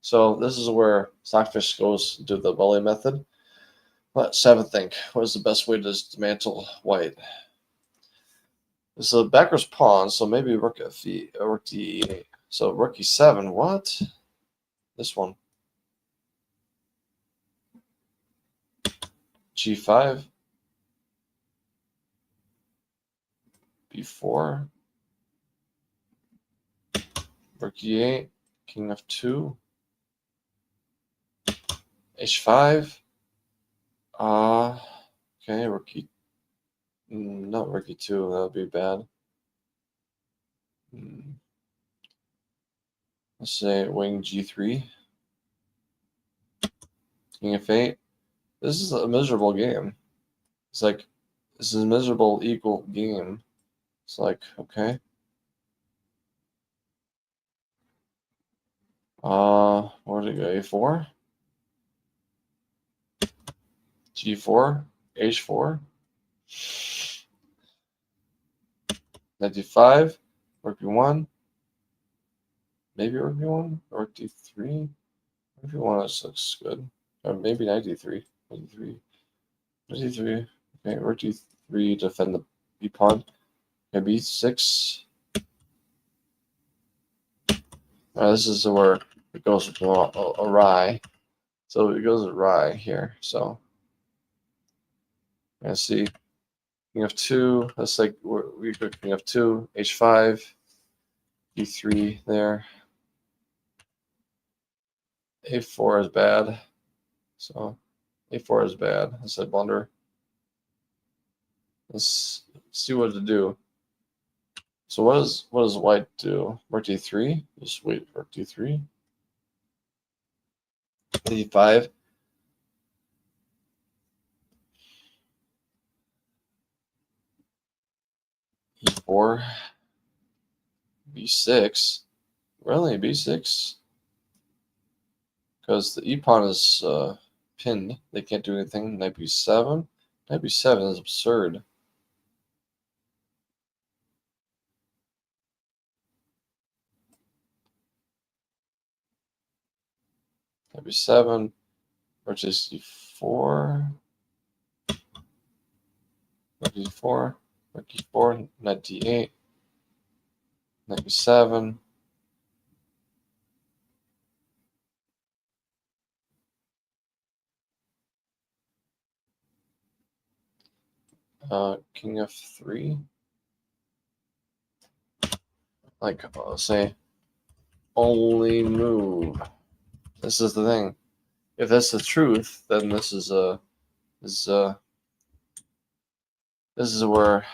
So this is where Stockfish goes to the bully method. Let's have a think. What is the best way to dismantle white? It's a backwards pawn, so maybe rook rook d8. So rook e7. What? This one. G5. B4. Rook e8. King f2. H5. Okay, rook e. Not rook e2. That would be bad. Let's say wing g3. King f8. This is a miserable game. It's like, this is a miserable equal game. It's like, okay. Where did it go? A4? G4? H4? Knight d5? Rook b1? Maybe rook b1? Rook d3? Rook b1 looks good. Or maybe knight d3. Knight d3. Knight d3. Okay, rook d3, defend the b pawn. Okay, b6. This is where it goes awry. So it goes awry here. So let's see. King f2. That's like we go king f2, h5, d3 there. a4 is bad. So a4 is bad. That's a blunder. Let's see what to do. So what does white do? Rook d3. Just wait for d3. d5. e4. b6. Really, b6? Because the e-pawn is pinned. They can't do anything. Knight b7. Knight b7 is absurd. Knight b7. Rook d4. Rook d4. Rook e4. Knight d8. Knight b7. King f3. Like, say, only move. This is the thing. If that's the truth, then this is where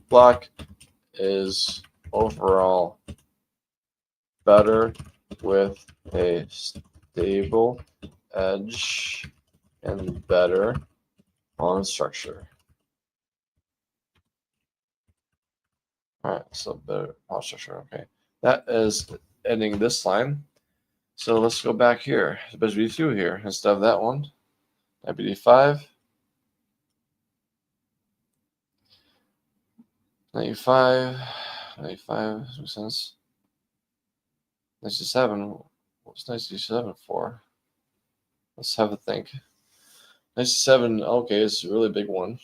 black is overall better with a stable edge and better on structure. All right, so better on structure. Okay, that is ending this line. So let's go back here. Bishop b2 here instead of that one. Knight d5. Knight e5. Knight e5 makes sense. Knight c7. What's knight c7 for? Let's have a think. Knight c7. Okay, it's a really big one.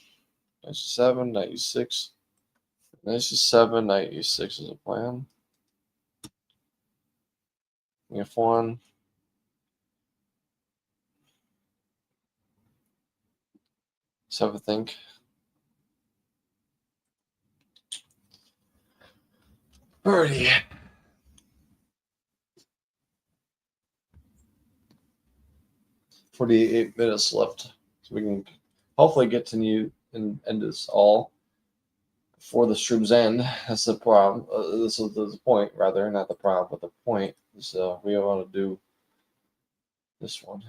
Knight c7. Knight e6. Knight c7. Knight e6 is a plan. f1. Let's have a think. Birdie. 48 minutes left, so we can hopefully get to you and end this all before the stream's end. That's the problem. This is the point, rather, not the problem, but the point is we want to do this one.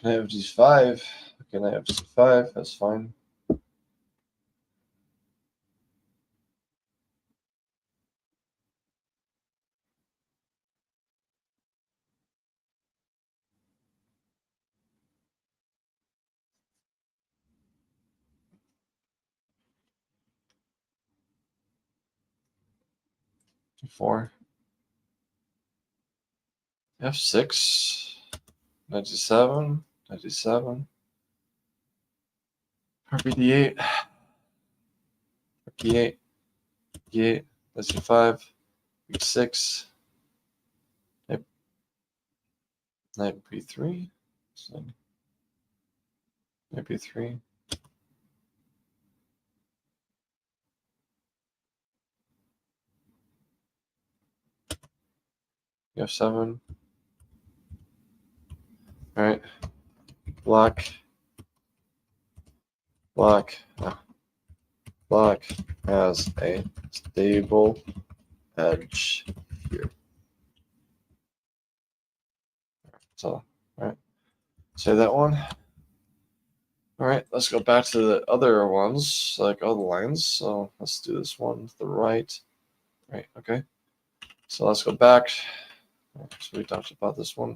Knight f5. Okay, knight f5, that's fine. G4. F6. Knight g7. Knight g7. RB8. E8. E8. That's g5. E6. Knight b3. Knight b3. F7. All right. Black has a stable edge here. So, all right. Say that one. All right, let's go back to the other ones, like other lines. So let's do this one to the right. Right, okay. So let's go back. So we talked about this one.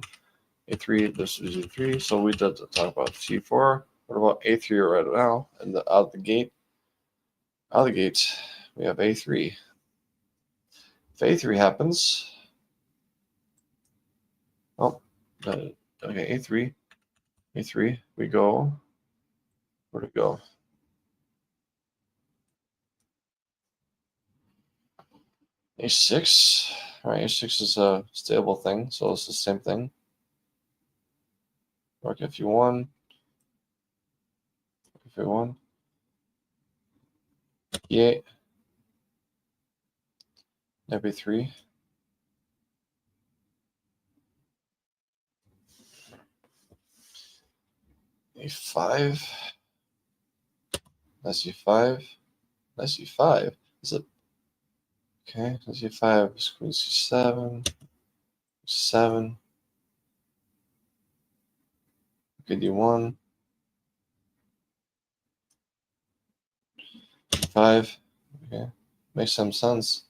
A3, this is A3. So we did talk about C4. What about A3 right now? And out of the gate, we have A3. If A3 happens, oh, okay, A3, we go. Where to go? A6. All right, A6 is a stable thing, so it's the same thing. Rook F1. F1. E8. Knight B3. A5. Knight C5. Knight C5. Is it? Okay, Knight C5. Queen C7. 7. Okay, D1. 5. Okay, makes some sense.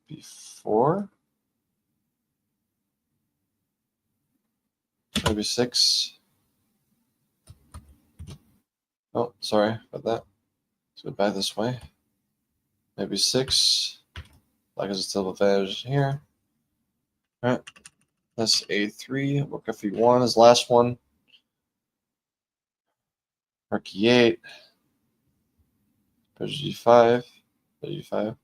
B4. Maybe 6. Oh, sorry about that. Let's go back this way. Maybe 6. Black is still advantage here. All right. That's A3. Rook F1 is last one. Rook E8. G5. G5.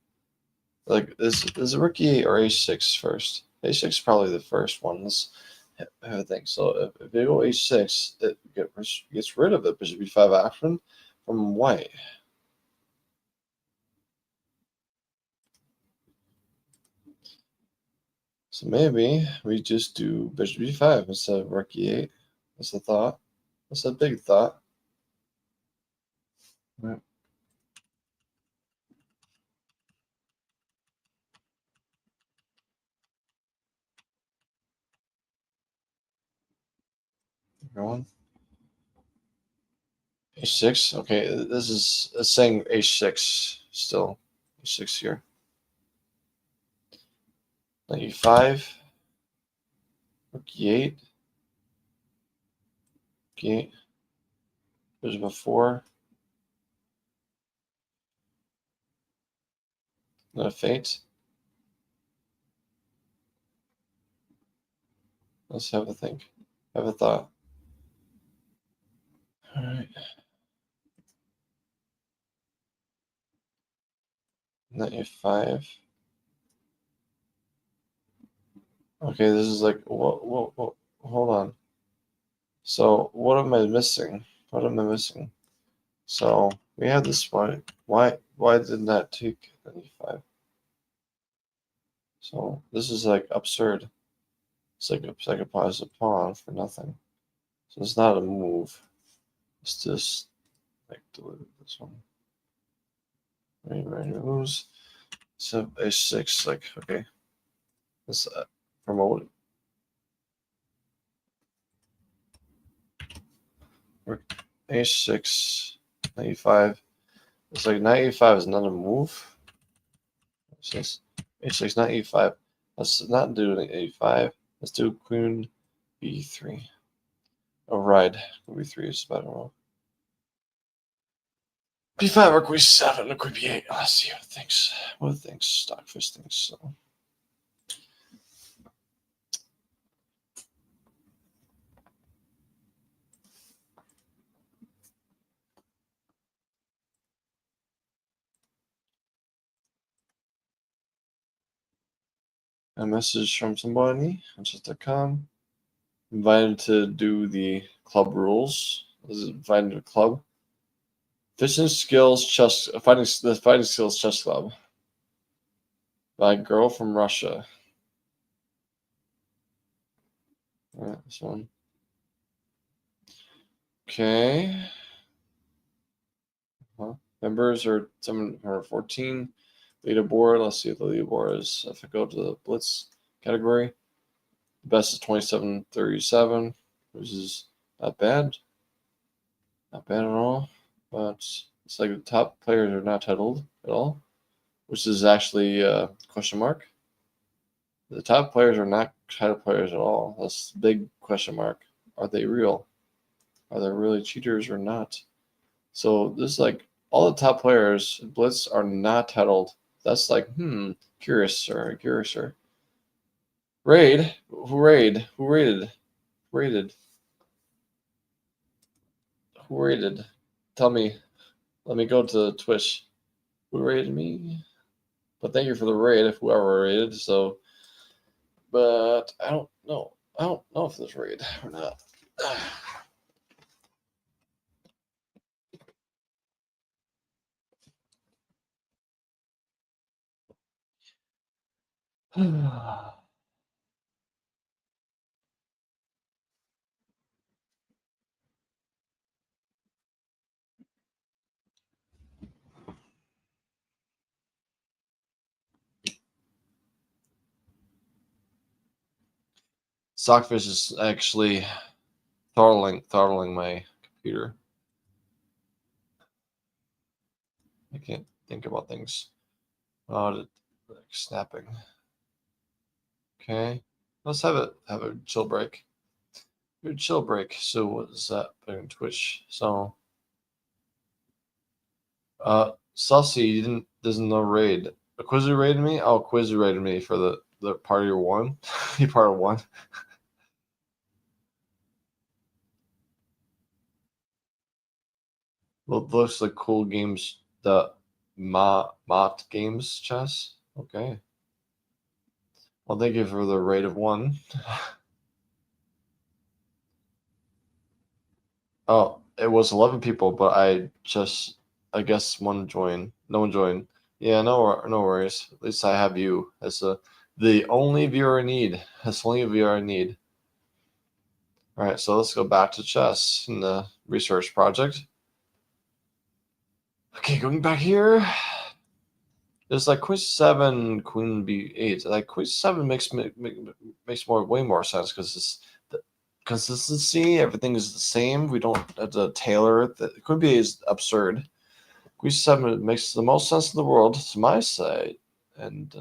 Like, is a rook E8 or A6 first? A6 is probably the first one. Let's have a think. So if they go A6, it gets rid of the bishop B5 action from white. So maybe we just do bishop B5 instead of rook E8. That's a thought. That's a big thought. All right. Going. A6. Okay, this is saying A6 still. A6 here. Knight E5. Rook E8. Okay. Bishop F4. Not a fate. Let's have a think. Have a thought. All right. Knight F5. Okay, this is like what? Hold on. So what am I missing? What am I missing? So we have this one. Why didn't that take Knight E5? So this is like absurd. It's like a positive pawn for nothing. So it's not a move. It's just like delete this one. Right moves. So h6, like, okay. Let's promote. h6, knight e5. It's like knight e5 is another move. H6, knight e5. Let's not do a5. Let's do queen b3. Oh, right. Queen b3 is better. b5 or queen 7 or queen b8. Let's see what it thinks. What it thinks. Stockfish thinks. So. A message from somebody on chess.com. Invited to do the club rules. Was invited to a club. Fighting skills chess club by a girl from Russia. All right, this one. Okay. Members are 714. Leaderboard. Let's see what the leaderboard is. If I go to the Blitz category, the best is 2737, which is not bad. Not bad at all. But it's like the top players are not titled at all, which is actually a question mark. The top players are not titled players at all. That's a big question mark. Are they real? Are they really cheaters or not? So this is like all the top players in Blitz are not titled. That's like, curious, sir. Curious, sir. Raid? Who raid? Who raided? Raided? Who raided? Tell me. Let me go to Twitch. Who raided me? But thank you for the raid, if whoever raided. So, but I don't know. I don't know if there's raid or not. Stockfish is actually throttling my computer. I can't think about things. Like snapping. Okay, let's have a chill break. Good chill break. So what is that? On Twitch. So, Sussy doesn't know raid. Quizzy raided me. Oh, Quizzy raided me for the party one. He part of one. Well, looks like cool games. The Mott Games chess. Okay. Well, thank you for the raid of one. Oh, it was 11 people, but I guess one joined. No one joined. Yeah, no worries. At least I have you as the only viewer I need. That's the only viewer I need. All right, so let's go back to chess in the research project. Okay, going back here. There's like Queen 7, Queen B8. Like Queen 7 makes way more sense because it's the consistency. Everything is the same. We don't have to tailor it. Queen B8 is absurd. Queen 7 makes the most sense in the world to my side, and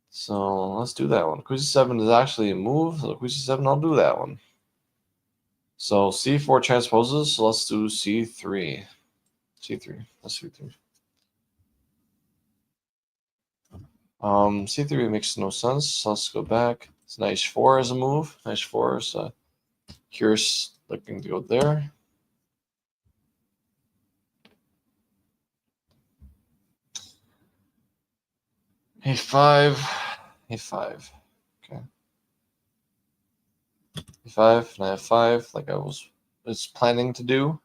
so let's do that one. Queen 7 is actually a move. So Queen 7, I'll do that one. So C4 transposes. So let's do C3. C3. Let's do C3. C3 makes no sense. So let's go back. It's knight h4 as a move. Knight h4 is curious looking to go there. A5. A5. Okay. A5, knight f5, like I was planning to do.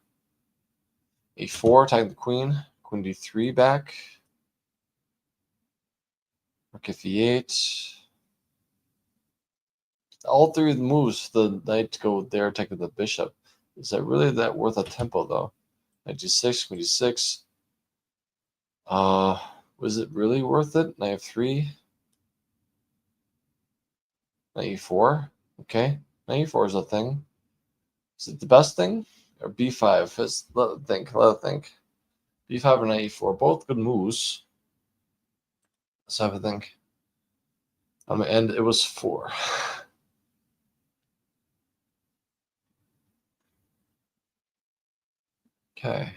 A4, attacking the queen. Queen d3 back. Rook f8. All three of the moves, the knight to go there, attacking the bishop. Is that really that worth a tempo though? Knight g6, queen d6. Was it really worth it? Knight of 3. Knight e4. Okay. Knight e4 is a thing. Is it the best thing? Or b5? Let it think. b5 or knight e4. Both good moves. Let's have a think. And it was 4. Okay.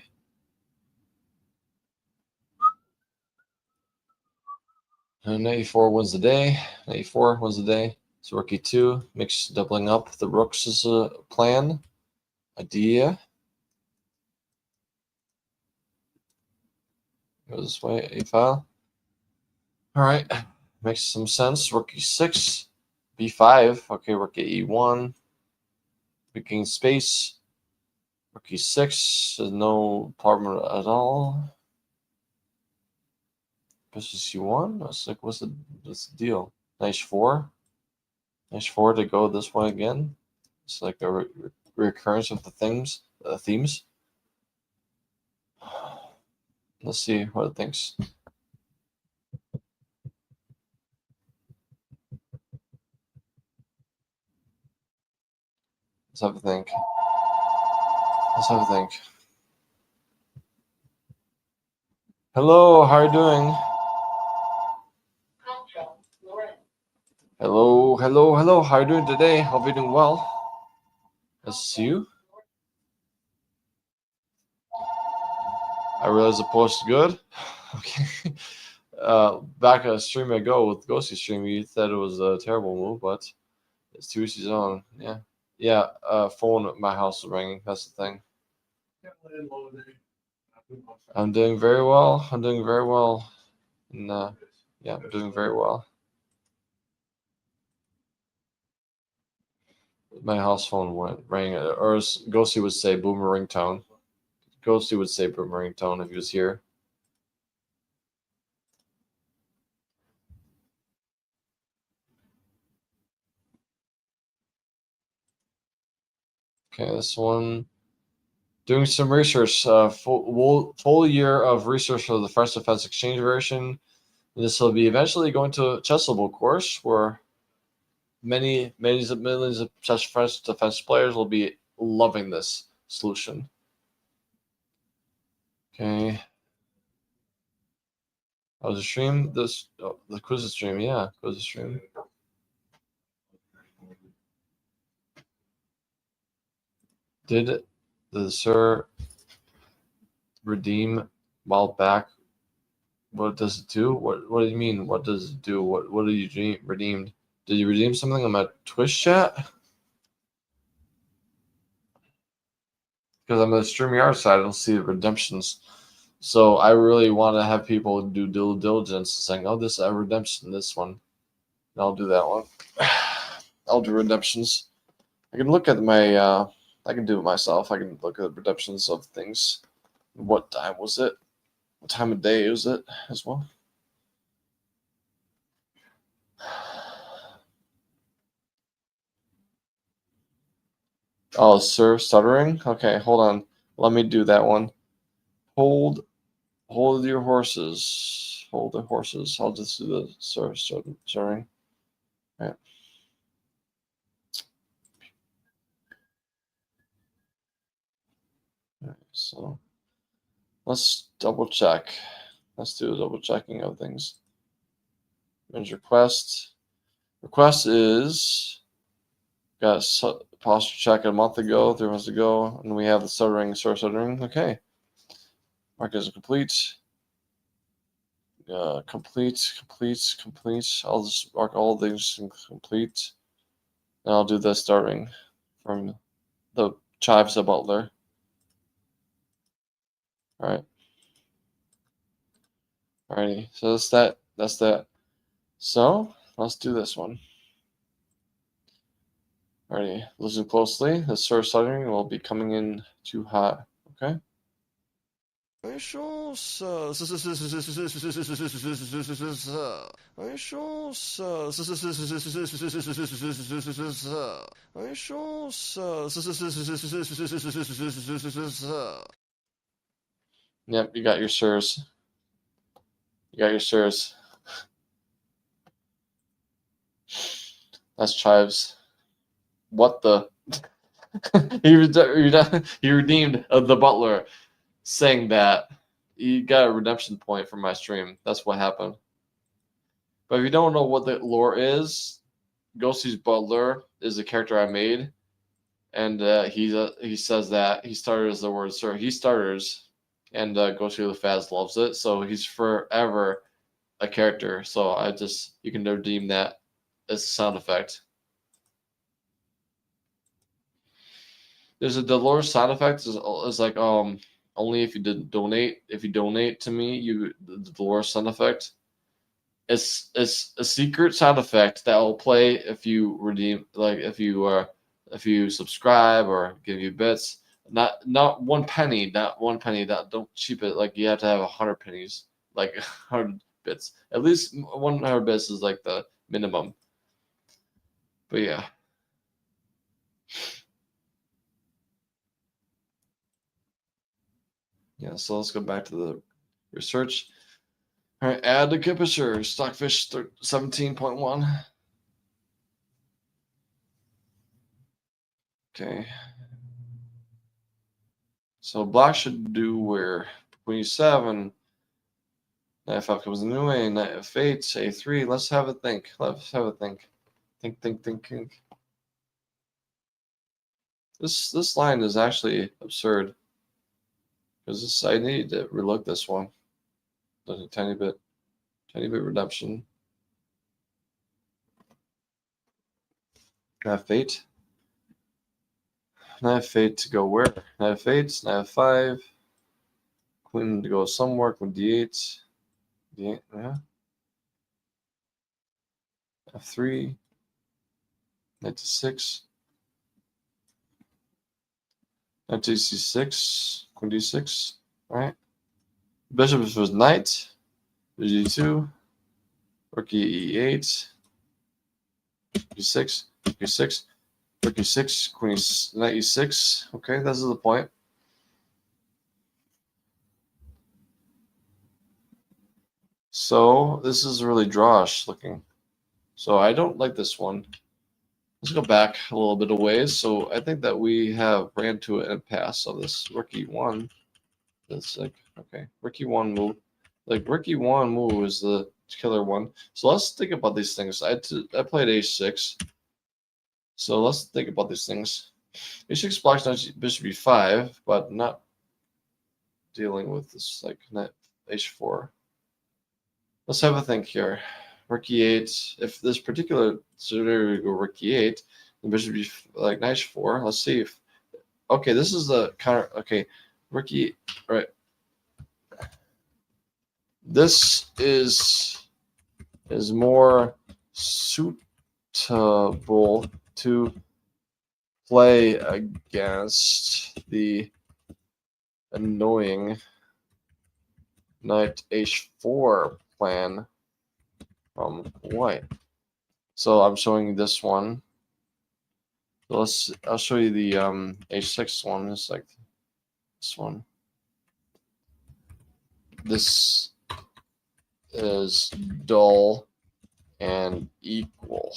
And knight e4 wins the day. Knight e4 wins the day. So rook e2 makes doubling up the rooks as a plan. Idea. Go this way, a file. All right, makes some sense. Rook e6, b5. Okay, rook e1. We gain space. Rook e6 is no problem at all. Bishop c1. It's like, what's the deal? Knight h4. Knight h4 to go this way again. It's like a recurrence of the themes. Let's see what it thinks. Let's have a think. Hello, how are you doing? Hello. How are you doing today? Hope you're doing well. Nice to see you. I realize the post is good. Okay. Back a stream ago with Ghosty Stream, you said it was a terrible move, but it's 2 weeks on. Yeah. Phone at my house is ringing. That's the thing. I'm doing very well. And yeah, I'm doing very well. My house phone rang, or as Ghosty would say, boomerang tone. Ghosty would say boomerang tone if he was here. Okay, this one. Doing some research. Full year of research for the French Defense Exchange version. And this will be eventually going to a Chessable course where millions of French defense players will be loving this solution. Okay. Oh, the stream? The quiz stream, yeah. Quiz stream. Did the Sir redeem while back? What does it do? What do you mean? What does it do? What did you redeemed? Did you redeem something on my Twitch chat? Because I'm on the StreamYard side, I don't see the redemptions. So I really want to have people do due diligence, saying, "Oh, this redemption, this one." And I'll do that one. I'll do redemptions. I can look at my. I can do it myself. I can look at the redemptions of things. What time was it? What time of day was it as well? Oh, Sir Stuttering? Okay, hold on. Let me do that one. Hold your horses. Hold the horses. I'll just do the Sir Stuttering. Right. Alright, so let's double check. Let's do a double checking of things. There's request. Request is got a posture check a month ago, 3 months ago, and we have the stuttering. Okay. Mark as complete. Complete. I'll just mark all things complete. And I'll do the stuttering from the Chives of Butler. All right. Alrighty. So that's that. So let's do this one. Alrighty. Listen closely. The Sir Stuttering will be coming in too hot. Okay. Yep, you got your sirs. You got your shares. That's Chives. What the? he redeemed the Butler, saying that he got a redemption point from my stream. That's what happened. But if you don't know what the lore is, Ghosty's Butler is the character I made, and he says that he started as the word sir. He starters, and Ghosty the Faz loves it, so he's forever a character. So you can redeem that as a sound effect. There's a Dolores sound effect is like only if you donate. If you donate to me, the Dolores sound effect. It's a secret sound effect that will play if you redeem, like if you subscribe or give you bits. Not 1 penny, don't cheap it. Like you have to have 100 pennies, like 100 bits. At least 100 bits is like the minimum. But yeah. Yeah, so let's go back to the research. All right, add the Kippisher, Stockfish 17.1. Okay. So black should do where? Queen 7. Knight 5 comes in the way. Knight F8, A3. Let's have a think. Think. This line is actually absurd. Because I need to relook this one. There's a tiny bit redemption. Knight F8. Knight F8 to go where? Knight F8, Knight F5. Queen to go somewhere. Queen D8. D8, yeah. F3. Knight to 6. Knight to C6. Queen D6. All right. Bishop was knight. G2. Rook E8. G6. G6. Rook E6. Queen knight E6. Okay, this is the point. So this is really drawish looking. So I don't like this one. Let's go back a little bit of ways. So I think that we have ran to an impasse of this Rook E1. That's like, okay, Rook E1 move. Like Rook E1 move is the killer one. So let's think about these things. I played H6. So let's think about these things. H6 blocks Bishop E5, but not dealing with this like knight H4. Let's have a think here. Rook E8. If this particular scenario we go Rook E8, the Bishop be like knight H4. Let's see if. Okay, this is the counter. Okay, Rook E. Right. This is more suitable to play against the annoying knight H4 plan from white. So I'm showing this one. So I'll show you the H6 one. It's like this one. This is dull and equal.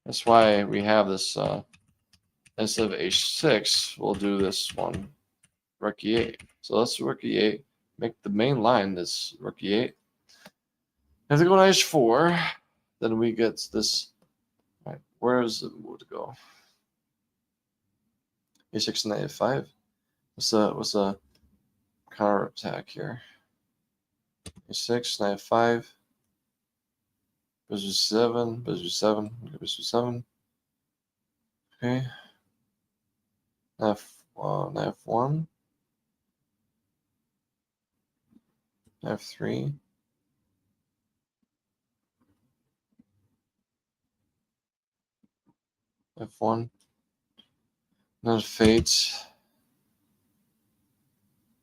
That's why we have this, instead of H6, we'll do this one, Rook E8. So let's Rook E8, make the main line this Rook E8. If we go to H4, then we get this, right, where is the move to go? A6 and A5. What's the counter attack here? A6, knight 5. Bishop 7, Bishop 7, Bishop 7. Okay. Knight F1. Knight F3. F1. Knight F8.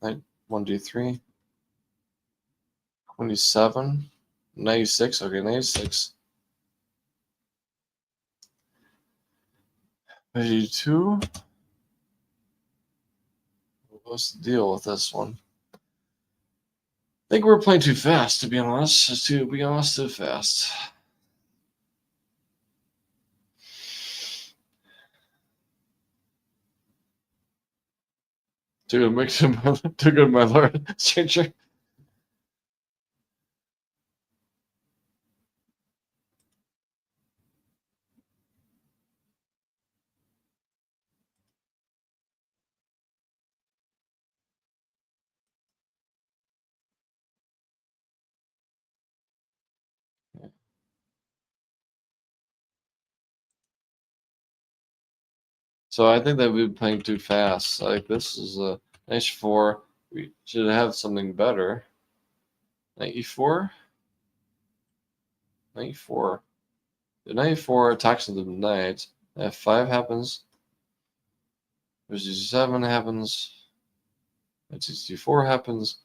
Knight 1d3. 27. 96. Okay, 96. G2. What's the deal with this one? I think we're playing too fast, to be honest. Too fast. Too good, my lord. Stranger. So I think that we've been playing too fast. Like this is a nice 4. We should have something better. Knight e4. Knight e4. The knight e4 attacks into the knight. F5 happens. There's g7 happens. Knight c4 happens.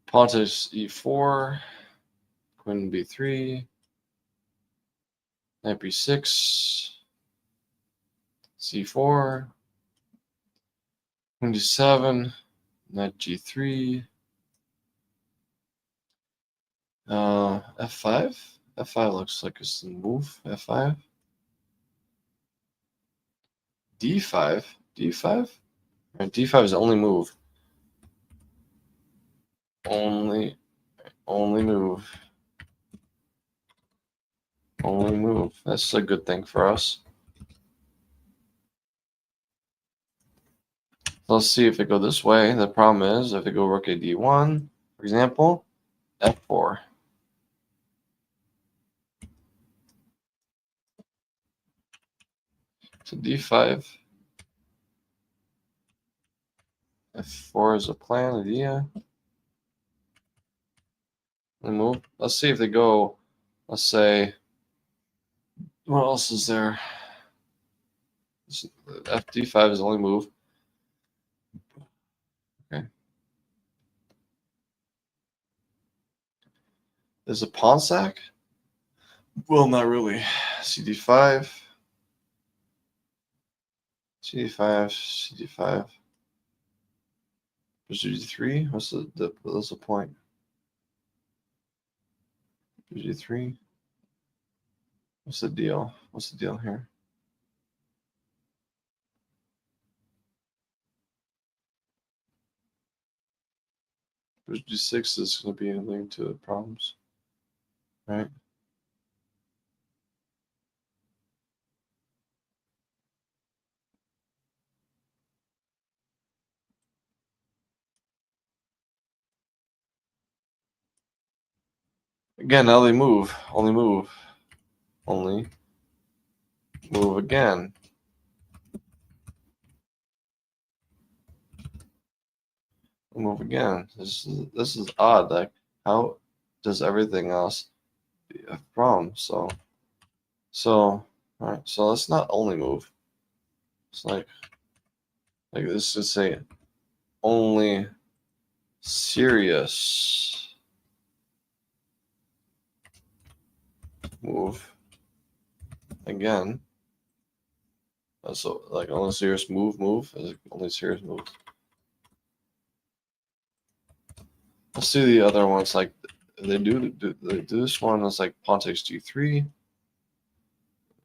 Pawn takes e4. Queen b3. Knight b6. c4. Queen d7. Knight g3. F5. F5 looks like it's the move. F5. D5. D5. Right, D5 is the only move. Only move. Only move. That's a good thing for us. Let's see if it go this way. The problem is if it go rook a d1, for example, f4. So d5. f4 is a plan, idea. And move. Let's see if they go, let's say, what else is there? FD5 is the only move. Okay. There's a pawn sack? Well, not really. CD5. CD5, CD5. G3. What's the point? G3. What's the deal? What's the deal here? G6 is going to be linked to the problems, right? Again, now they move. Only move. Only move again. Move again. This is odd. Like, how does everything else be a problem? So all right. So let's not only move. It's like this should say only serious move again. So like only serious move is only serious move. Let's do the other ones. Like they do this one. It's like pawn takes g3,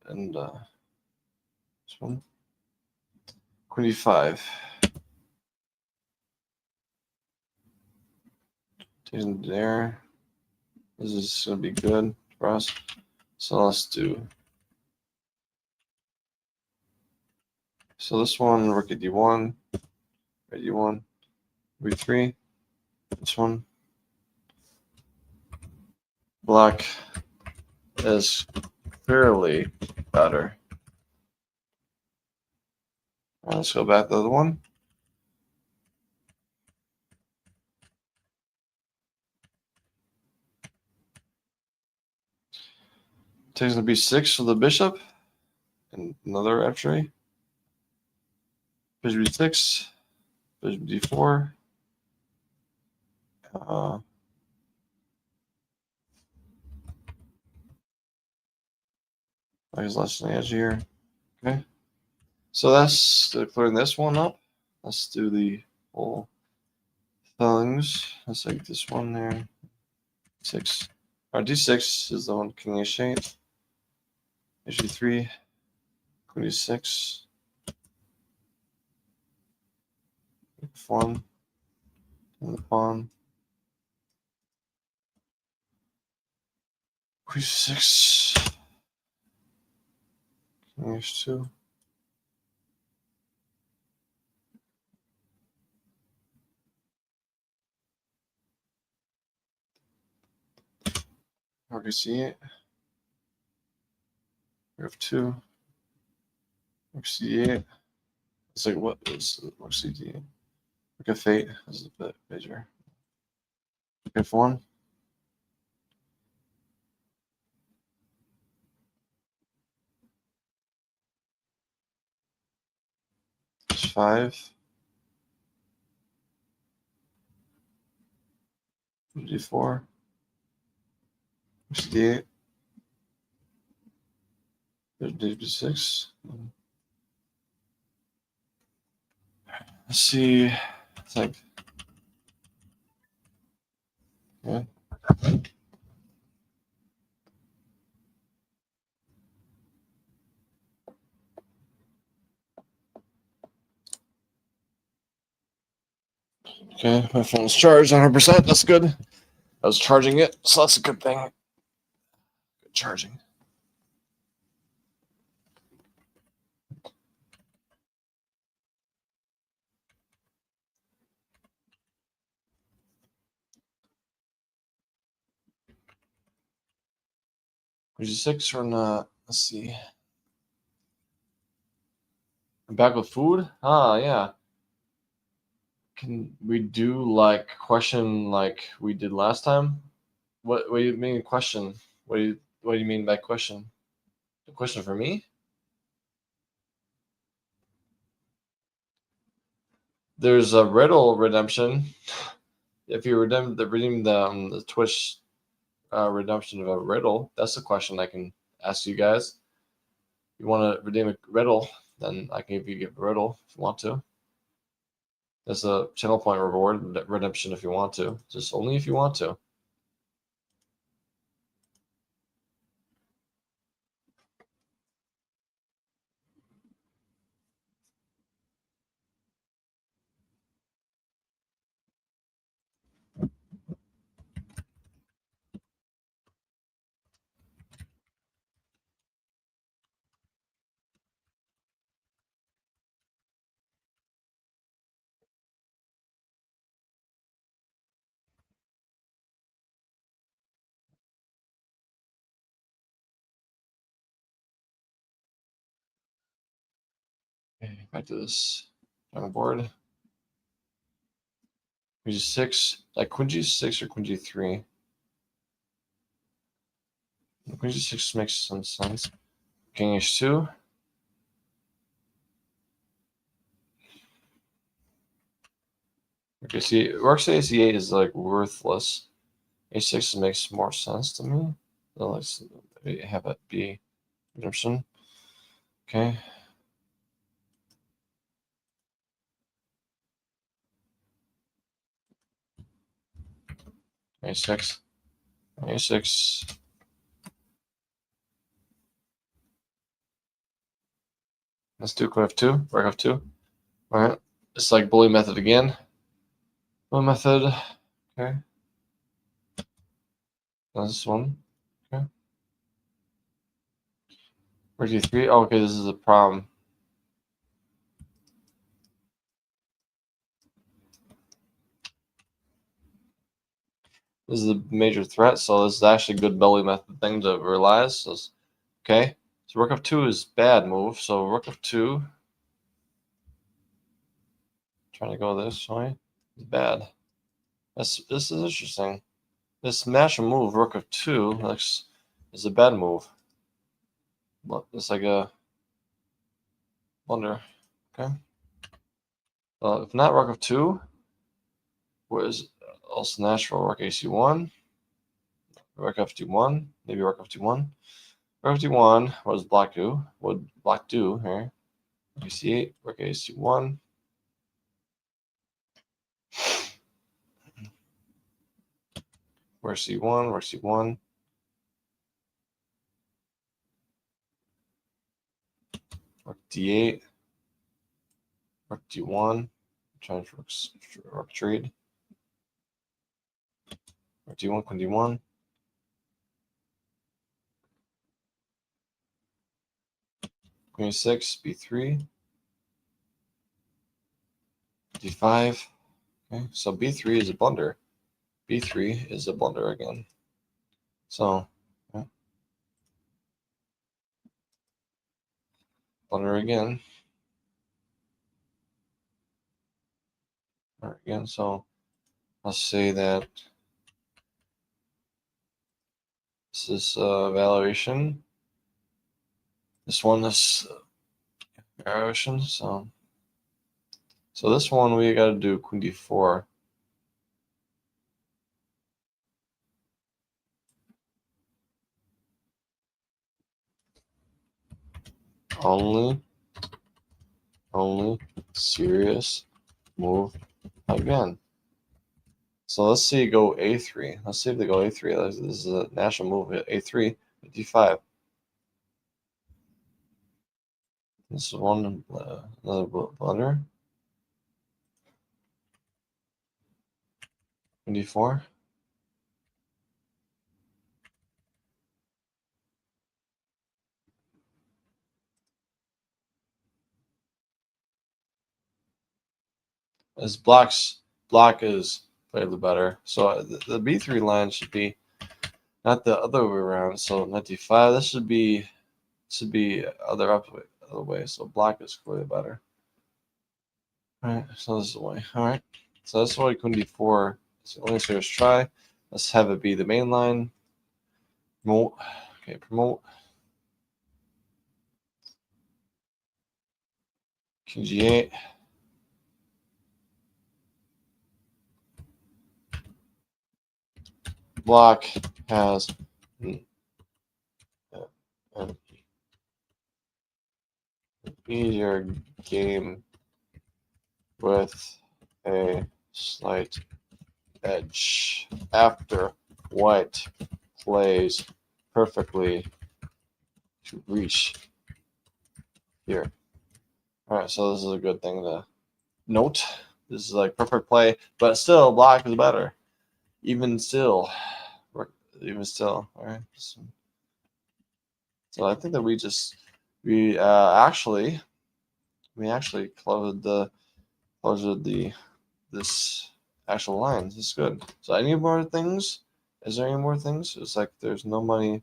and this one queen e5. Taking there. This is gonna be good for us. So let's do. So this one, rook at d1, right d1, b3. This one. Black is clearly better. All right, let's go back to the other one. Takes the b6 for the bishop. And another entry. Bishop d6. Bishop d4. I was less than edge here. Okay. So that's clearing this one up. Let's do the whole things. Let's take this one there. 6. Our D6 is the one king h8. H3. Queen d6. F1. And the pawn. Queen 6. King h2. Rook c8. Rook f2. Rook c8. It's like what is Rook c8? Rook f8 is a bit major. Rook f1. H5. d4. d8. There's d6. Let's see. It's like, yeah. Okay, my phone's charged 100%. That's good. I was charging it, so that's a good thing. Good charging. G6 or not? Let's see. I'm back with food? Ah, yeah. Can we do like question like we did last time? What do you mean question? What do you mean by question? A question for me? There's a riddle redemption. If you redeem the Twitch redemption of a riddle, that's a question I can ask you guys. You want to redeem a riddle, then I can give a riddle if you want to. There's a channel point reward redemption if you want to. Just only if you want to. Okay, back to this on the board. Queen G6, like Queen G6 or Queen G3. Queen G6 makes some sense. King H2. Okay, see, Rook C8 is like worthless. H6 makes more sense to me. So let's have it be redemption. Okay. A6. A6. Let's do Queen F2. Rook F2. All right. It's like bully method again. Bully method. Okay. This one. Okay. Rook D3. Oh, okay, this is a problem. This is a major threat, so this is actually a good bully method thing to realize. So, okay. So Rook F2 is bad move. So Rook F2. Trying to go this way. It's bad. This is interesting. This natural move, Rook F2, is a bad move. It's like a blunder. Okay. If not Rook F2, what is also natural? Rook AC1, Rook F2-1, maybe Rook F2-1. 51. What does black do? What would black do here? Okay, C8. Okay, C1. Where's C1? Where's C1? Rook D8. Rook D1. Trying to rook trade. Rook D1, Queen D1. Queen 6, B3. D5. Okay, so B3 is a blunder. B3 is a blunder again. So, yeah. Blunder again. All right, again, so let's say that this is evaluation. This one is evaluation. So this one we got to do Queen D4. Only serious move again. So let's see go A3. Let's see if they go A3. This is a national move at A3, D5. This is one another blunder. D4. As black is played the better. So the B3 line should be not the other way around. So knight D5. This should be other way. So black is clearly better. All right. So this is the way. All right. So that's why Queen D4 is the only serious try. Let's have it be the main line. Promote. Okay. Promote. King G8. Black has an easier game with a slight edge after white plays perfectly to reach here. All right, so this is a good thing to note. This is like perfect play, but still black is better. Even still, all right. So I think that we actually closed this actual line. This is good. So any more things? Is there any more things? It's like there's no money.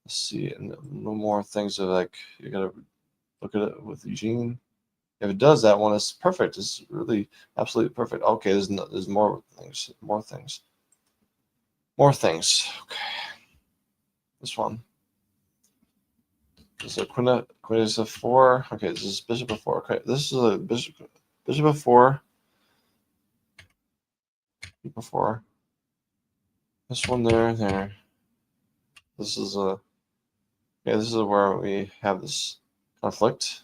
Let's see, no more things. Of like you gotta look at it with Eugene. If it does that one, it's perfect. It's really absolutely perfect. Okay, there's more things. More things. Okay. This one. This is a queen is a 4. Okay, this is bishop of 4. Okay, this is a bishop of 4. Before. This one there. This is this is where we have this conflict.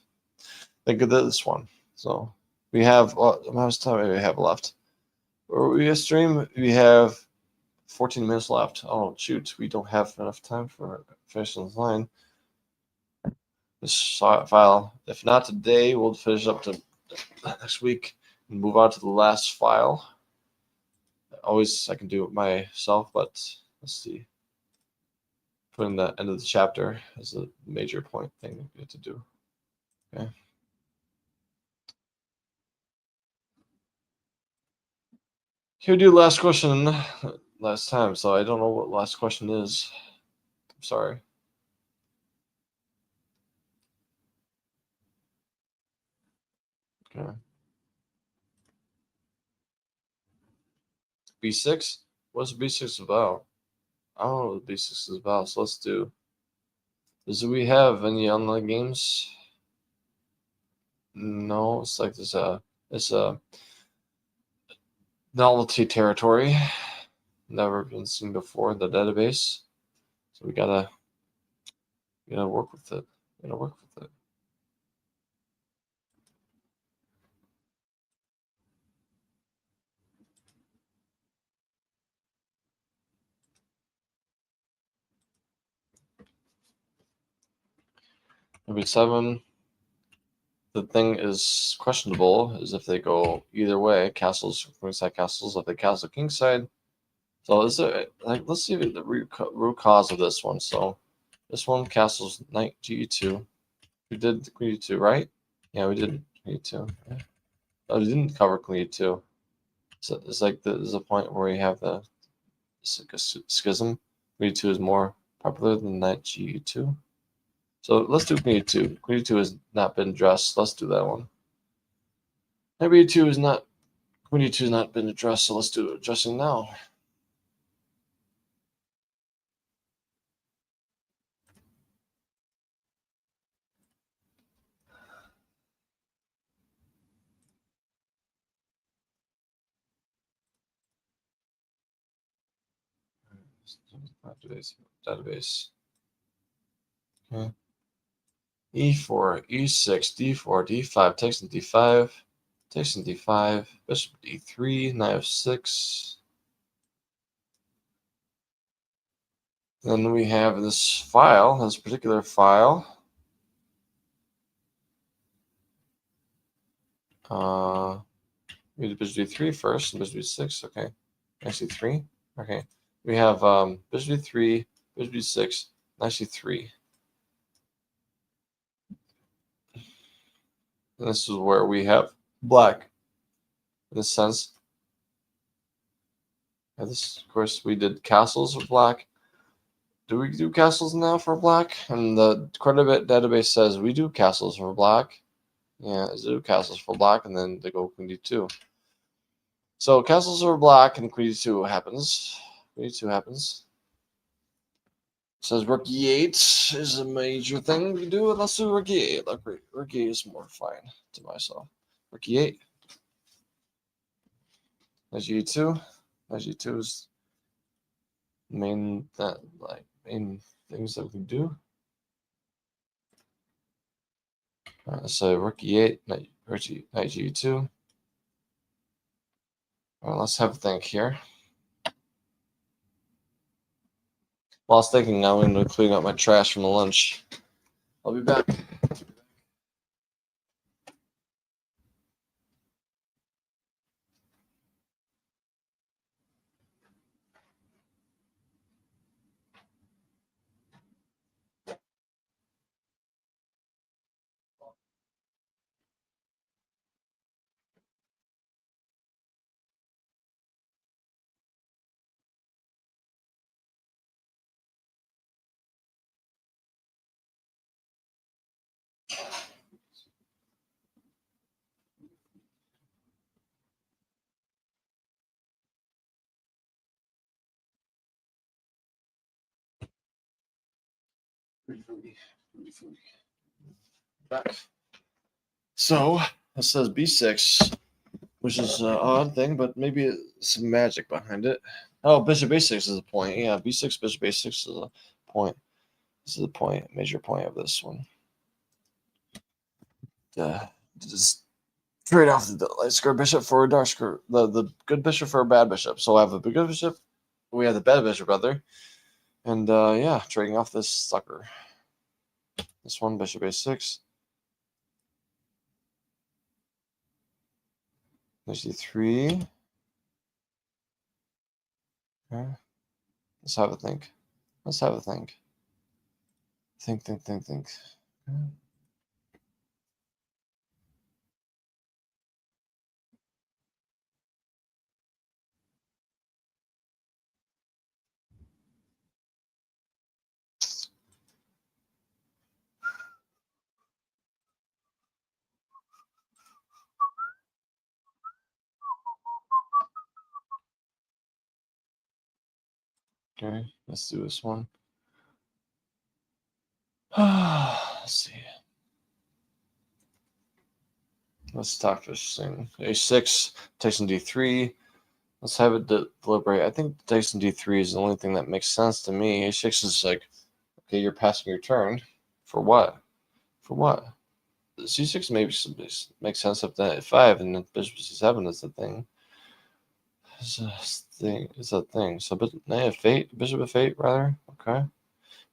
Think of this one. So we have how much time do we have left? We have 14 minutes left. Oh shoot, we don't have enough time for finishing this line. This file. If not today, we'll finish up to next week and move on to the last file. Always I can do it myself, but let's see. Putting the end of the chapter is a major point thing we have to do. Okay. Here we do last question last time, so I don't know what last question is. I'm sorry. Okay. B6? What's B6 about? I don't know what B6 is about, so let's do. Do we have any online games? No, it's like it's a novelty territory. Never been seen before in the database. So we gotta You gotta work with it. You gotta work with it. Maybe 7. The thing is questionable is if they go either way. Castles, queenside castles. If they castle kingside. So is it like, let's see the root cause of this one. So this one castles knight g2. We did queen e2, right? Yeah, we did queen e2. Yeah. Oh, we didn't cover queen e2. So it's like there's a point where you have the schism. Queen e2 is more popular than knight g2. So let's do queen e2. Queen e2 has not been addressed. Let's do that one. Maybe e2 is not. Queen e2 has not been addressed. So let's do addressing now. Database. Okay. E4, E6, D4, D5, takes in D5, takes in D5, bishop D3, knight F6. Then we have this file, this particular file. We did bishop D3 first, and bishop D6. Okay, knight C3. Okay, we have bishop D3, bishop D6, knight C3. And this is where we have black, in a sense. And this, of course, we did castles for black. Do we do castles now for black? And the credit database says we do castles for black. Yeah, they do castles for black, and then they go queen d2. So castles for black and queen d2 happens. Queen d2 happens. It says rook e8 is a major thing we do. Let's do rook e8. Look, rook e8 is more fine to myself. Rook e8. Knight g2. Knight g2 is main things that we can do. All right, so rook e8, knight g2. All right, let's have a think here. While I was thinking, now I'm going to clean up my trash from the lunch. I'll be back. Back. So it says b6, which is an odd thing, but maybe some magic behind it. Oh, bishop a6 is a point. Yeah, b6, bishop a6 is a point. This is a point, major point of this one. Just trade off the light square bishop for a dark square, the good bishop for a bad bishop. So I have a good bishop, we have the bad bishop, rather, and yeah, trading off this sucker. This one, bishop a6. Knight d3. Okay. Let's have a think. Let's have a think. Think. Okay. Okay, let's do this one. Let's see. Let's talk this thing. A6, takes in d3. Let's have it deliberate. I think takes in d3 is the only thing that makes sense to me. A6 is like, okay, you're passing your turn. For what? For what? The c6 maybe makes sense if that f5 and then bishop c7 is the thing. It's a thing. So knight f8, bishop f8 rather. Okay.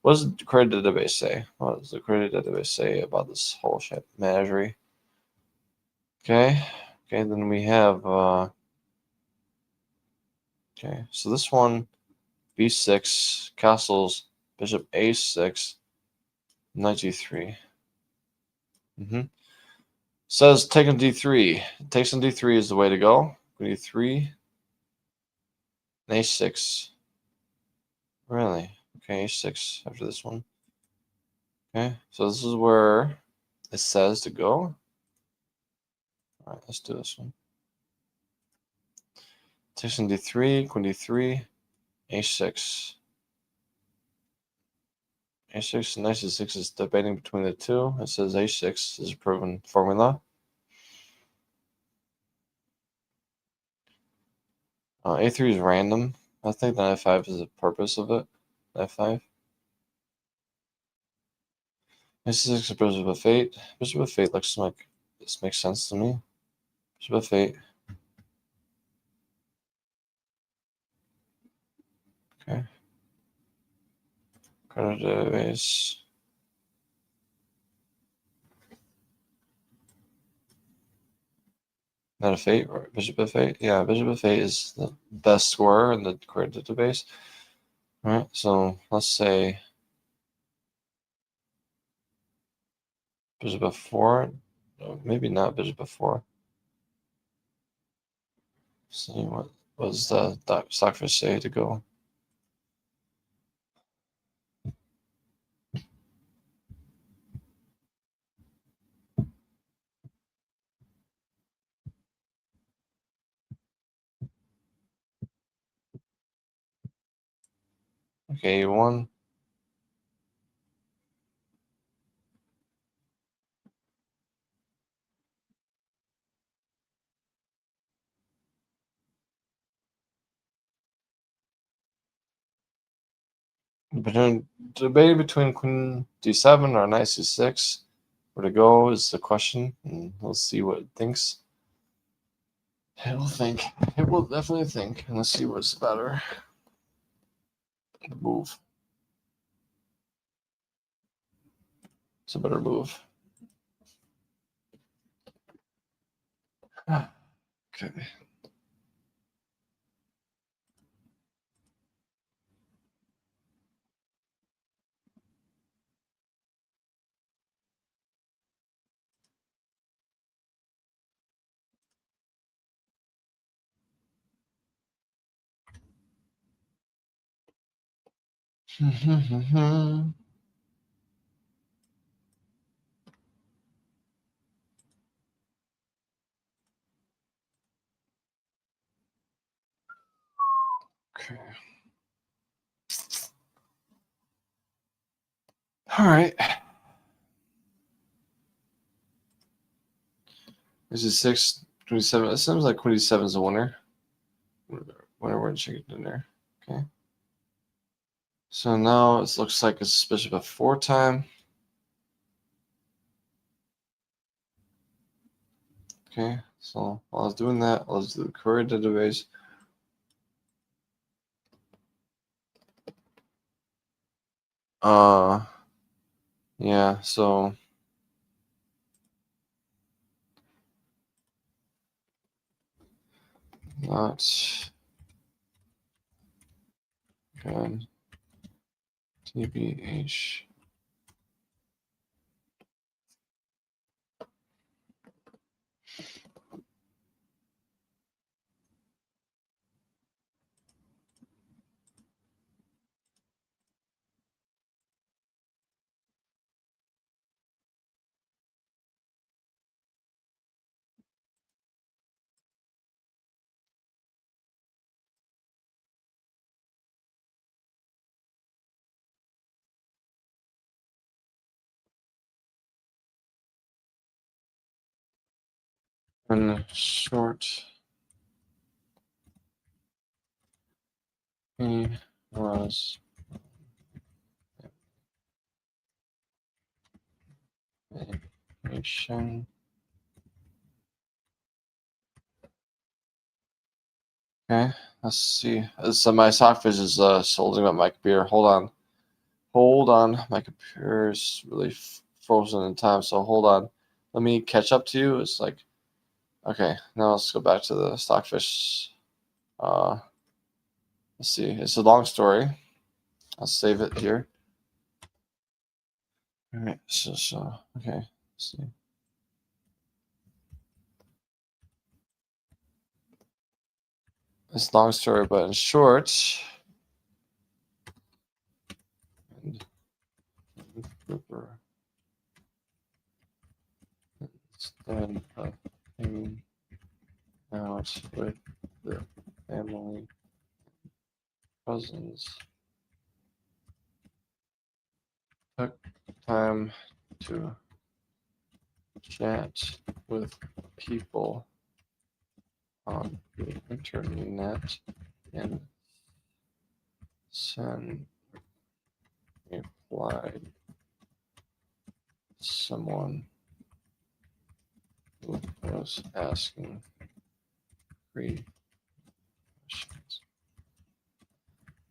What does the creator database say? What does the creator database say about this whole shit menagerie? Okay. Okay, then we have okay, so this one b6, castles, bishop a6, knight g3. Says take on d3. Takes on d3 is the way to go. d3, a6. Really? Okay, a6 after this one. Okay, so this is where it says to go. All right, let's do this one. Takes on d3, queen d3, a6. a6 and knight c6 is debating between the two. It says a6 is a proven formula. A3 is random. I think that f5 is the purpose of it. f5. a6 is bishop f8. Bishop f8 looks like this makes sense to me. Bishop f8. Okay. Credit database. Knight f8 or bishop f8. Yeah, bishop f8 is the best scorer in the credit database. All right, so let's say bishop f4. No, maybe not bishop f4. See what does the Stockfish say to go. Okay, e1. Debating between queen d7 or knight c6. Where to go is the question, and we'll see what it thinks. It will think. It will definitely think, and let's see what's better. Move. It's a better move. Okay. Okay. All right. This is 6, 27. It seems like 27 is a winner. Winner, win, chicken dinner. Okay. So now it looks like it's bishop f4 time. Okay. So while I was doing that, let's do the career database. Yeah, so not good. TBH. And short. He was Vacation. Okay, let's see. So my Stockfish is holding up my computer. Hold on. My computer is really frozen in time. So hold on. Let me catch up to you. It's like, okay. Now let's go back to the Stockfish. Let's see. It's a long story. I'll save it here. All right. So okay. Let's see. It's a long story, but in short. Instead of hanging out with the family, cousins, took time to chat with people on the internet and send replied someone who was asking 3 questions.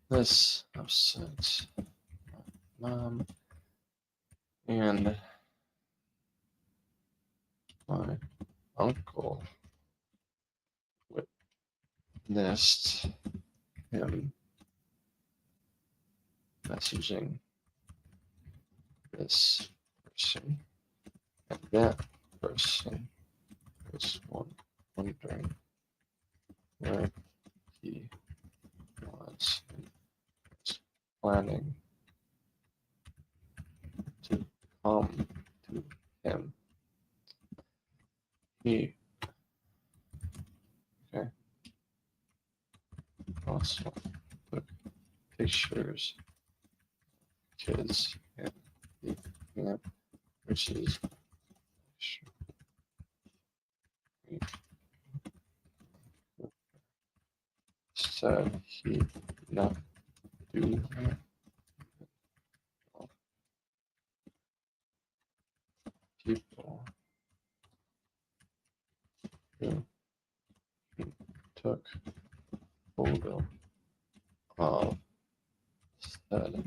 This upset my mom and my uncle witnessed him messaging this person, and that person was wondering where he was and was planning to come to him. He also took pictures of kids and the camp, which is said he did not do that. People who took photo of said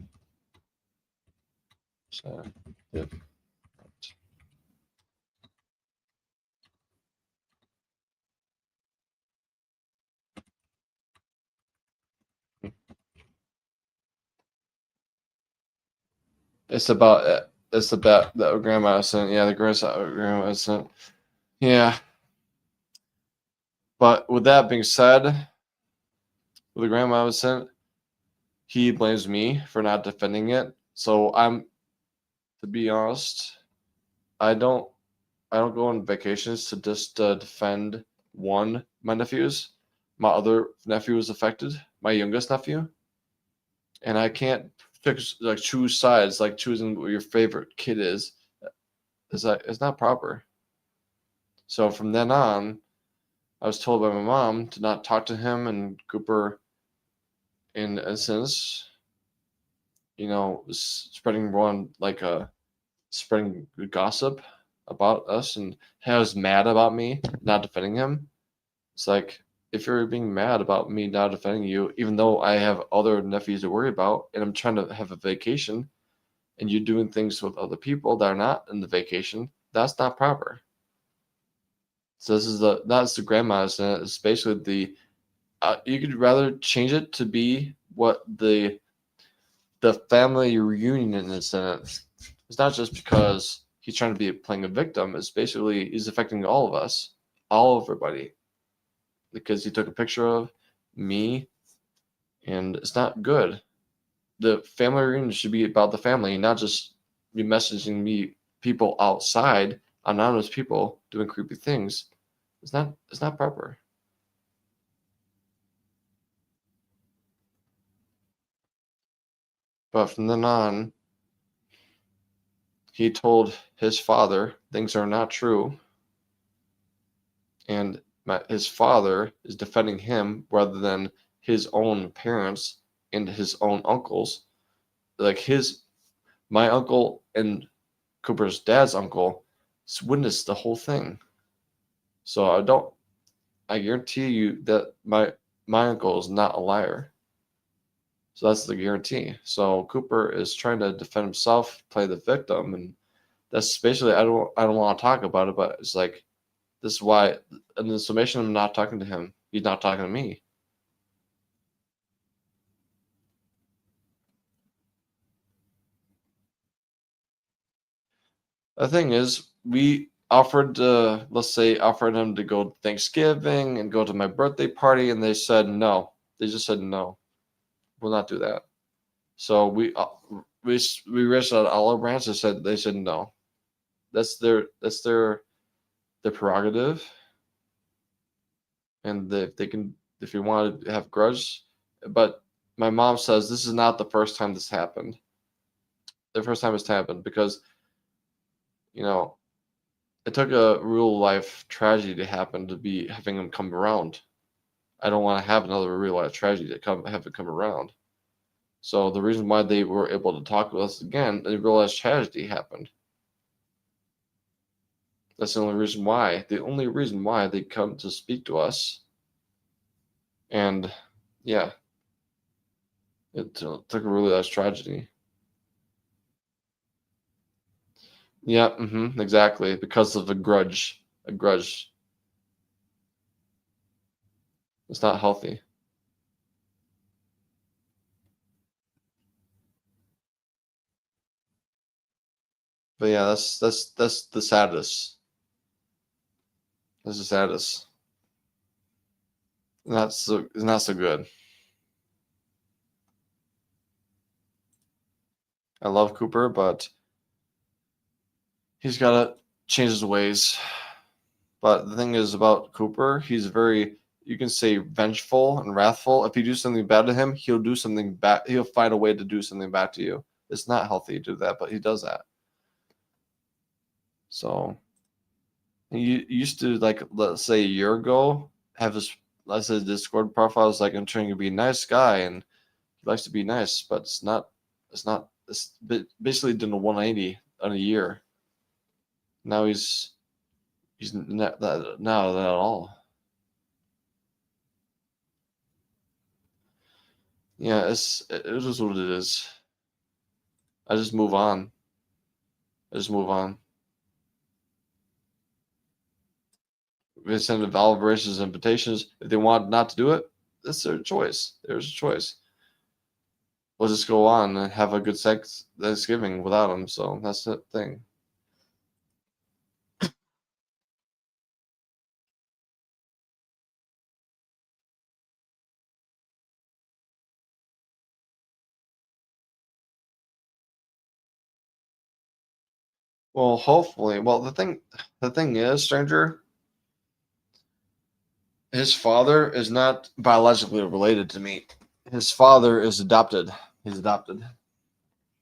different. It's about the grandma sent. Yeah, the grandma sent. Yeah. But with that being said, with the grandma was sent, he blames me for not defending it. So to be honest, I don't go on vacations to just defend my nephews. My other nephew was affected, my youngest nephew, and I can't choose sides, like choosing what your favorite kid is. It's not proper. So from then on, I was told by my mom to not talk to him and Cooper in a sense, spreading spreading gossip about us, and he was mad about me not defending him. It's like, if you're being mad about me not defending you, even though I have other nephews to worry about, and I'm trying to have a vacation, and you're doing things with other people that are not in the vacation, that's not proper. So that's the grandma's, and it's basically you could rather change it to be what the family reunion is. It's not just because he's trying to be playing a victim. It's basically he's affecting all of us, everybody, because he took a picture of me, and it's not good. The family reunion should be about the family, not just be messaging me people outside, anonymous people doing creepy things. It's not proper. But from then on, he told his father things are not true, and his father is defending him rather than his own parents and his own uncles. Like my uncle and Cooper's dad's uncle, witnessed the whole thing. So I guarantee you that my uncle is not a liar. So that's the guarantee. So Cooper is trying to defend himself, play the victim, and that's basically I don't want to talk about it, but it's like this is why in the summation I'm not talking to him. He's not talking to me. The thing is, we offered offered him to go to Thanksgiving and go to my birthday party, and they said no. They just said no. We'll not do that. So we reached out Olive Branch. They said no. That's their prerogative, and if you want to have grudge, but my mom says this is not the first time this happened. The first time it's happened because, it took a real life tragedy to happen to be having him come around. I don't want to have another real life tragedy to have it come around. So the reason why they were able to talk with us again, they realized tragedy happened. That's the only reason why. The only reason why they come to speak to us. And yeah, it took a really large tragedy. Yeah, exactly. Because of a grudge. A grudge. It's not healthy. But yeah, that's the saddest. That's the saddest. Not so good. I love Cooper, but he's got to change his ways. But the thing is about Cooper, he's very, you can say, vengeful and wrathful. If you do something bad to him, he'll do something bad. He'll find a way to do something bad to you. It's not healthy to do that, but he does that. So he used to, like, let's say a year ago, have his, let's say, Discord profile is like, I'm trying to be a nice guy, and he likes to be nice, but it's basically doing a 180 on a year. Now he's not that at all. Yeah, it is what it is. I just move on. They send validations and invitations. If they want not to do it, that's their choice. There's a choice. We'll just go on and have a good Thanksgiving without them. So that's the thing. Well, hopefully. Well, the thing is, Stranger, his father is not biologically related to me. His father is adopted. He's adopted.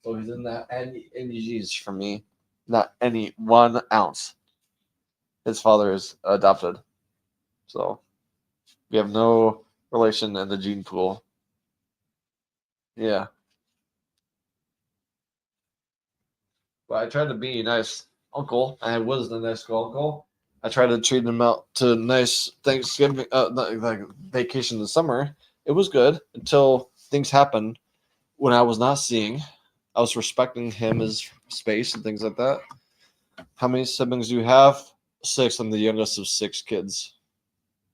So he's in that any G's from me. Not any 1 ounce. His father is adopted. So we have no relation in the gene pool. Yeah. But I tried to be a nice uncle. I was a nice uncle. I tried to treat him out to a nice Thanksgiving, like vacation in the summer. It was good until things happened when I was not seeing. I was respecting him, his space, and things like that. How many siblings do you have? 6. I'm the youngest of 6 kids.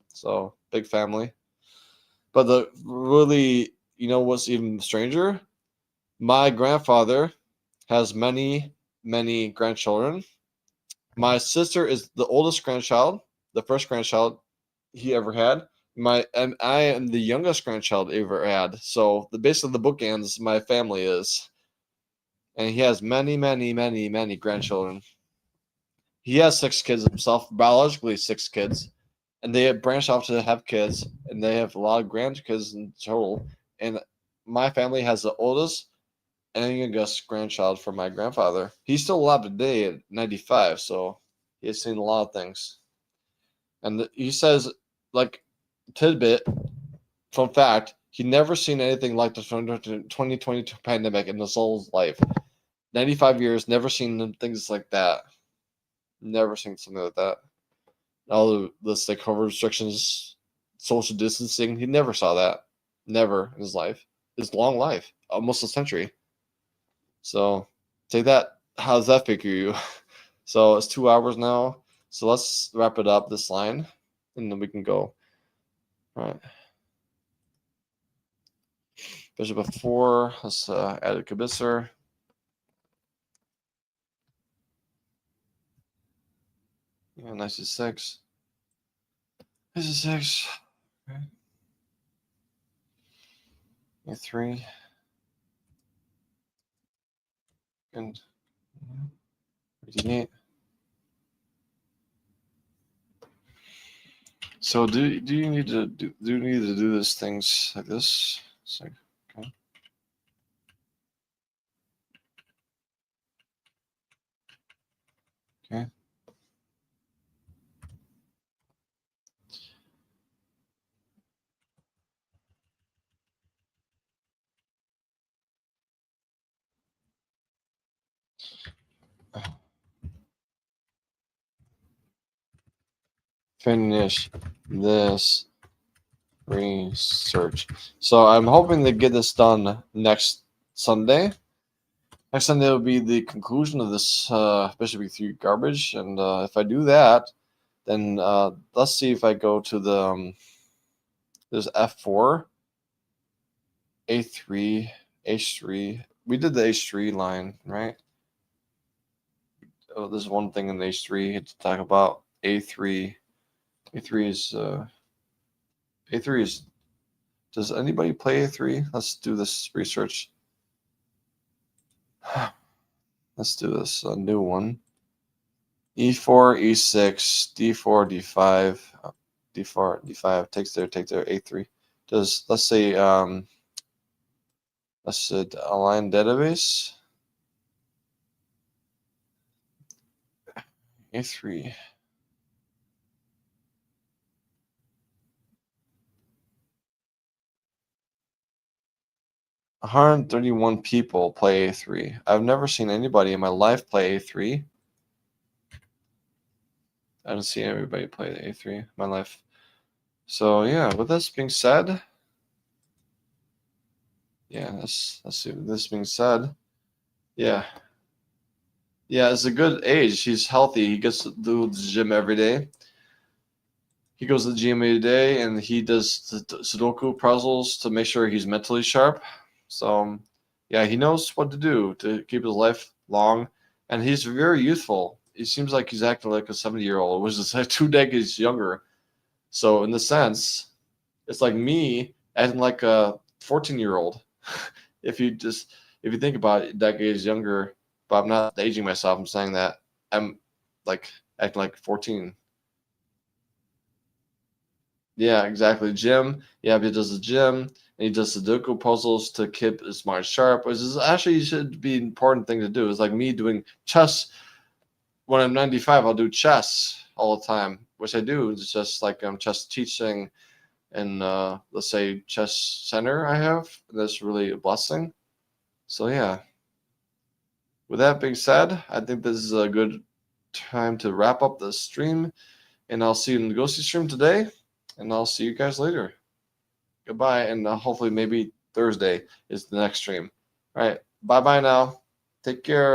So, big family. But what's even stranger? My grandfather has many grandchildren. My sister is the oldest grandchild, the first grandchild he ever had. I am the youngest grandchild he ever had. So basically the bookends my family is. And he has many grandchildren. He has 6 kids himself, biologically 6 kids. And they have branched off to have kids, and they have a lot of grandkids in total. And my family has the oldest and youngest grandchild from my grandfather. He's still alive today at 95, so he has seen a lot of things. And he says, like, tidbit, fun fact, he never seen anything like the 2022 pandemic in his whole life. 95 years, never seen things like that. Never seen something like that. All this like COVID restrictions, social distancing. He never saw that. Never in his life. His long life. Almost a century. So take that. How does that figure you? So it's 2 hours now. So let's wrap it up, this line, and then we can go. All right. Bishop f4. Let's add a Kibitzer. Yeah, knight c6. Knight c6. Okay. A3. And d8. So do you need to do these things like this? So, okay. Okay. Finish this research. So I'm hoping to get this done next Sunday. Next Sunday will be the conclusion of this Bishop E3 garbage, and if I do that, then let's see if I go to the there's F4, A3, H3. We did the H3 line, right? Oh, there's one thing in H3 to talk about. A3. A3 is. Does anybody play A3? Let's do this research. Let's do this. A new one. E4, E6, D4, D5, D4, D5. Take there. A3. Let's say align database. A3. $131 people play A3. I've never seen anybody in my life play A3. I don't see everybody play the A3 in my life. So yeah, with this being said, let's see. With this being said, yeah, it's a good age. He's healthy. He gets to do the gym every day. He goes to the gym every day, and he does the Sudoku puzzles to make sure he's mentally sharp. So, yeah, he knows what to do to keep his life long, and he's very youthful. He seems like he's acting like a 70-year-old, which is like 2 decades younger. So, in the sense, it's like me acting like a 14-year-old. if you think about it, decades younger, but I'm not aging myself. I'm saying that I'm like acting like 14. Yeah, exactly. Gym. Yeah, he does the gym, and he does Sudoku puzzles to keep his mind sharp, which is actually should be an important thing to do. It's like me doing chess. When I'm 95, I'll do chess all the time, which I do. It's just like I'm chess teaching in, let's say, chess center I have. That's really a blessing. So, yeah. With that being said, I think this is a good time to wrap up the stream, and I'll see you in the Ghosty stream today. And I'll see you guys later. Goodbye, and hopefully maybe Thursday is the next stream. All right, bye-bye now. Take care.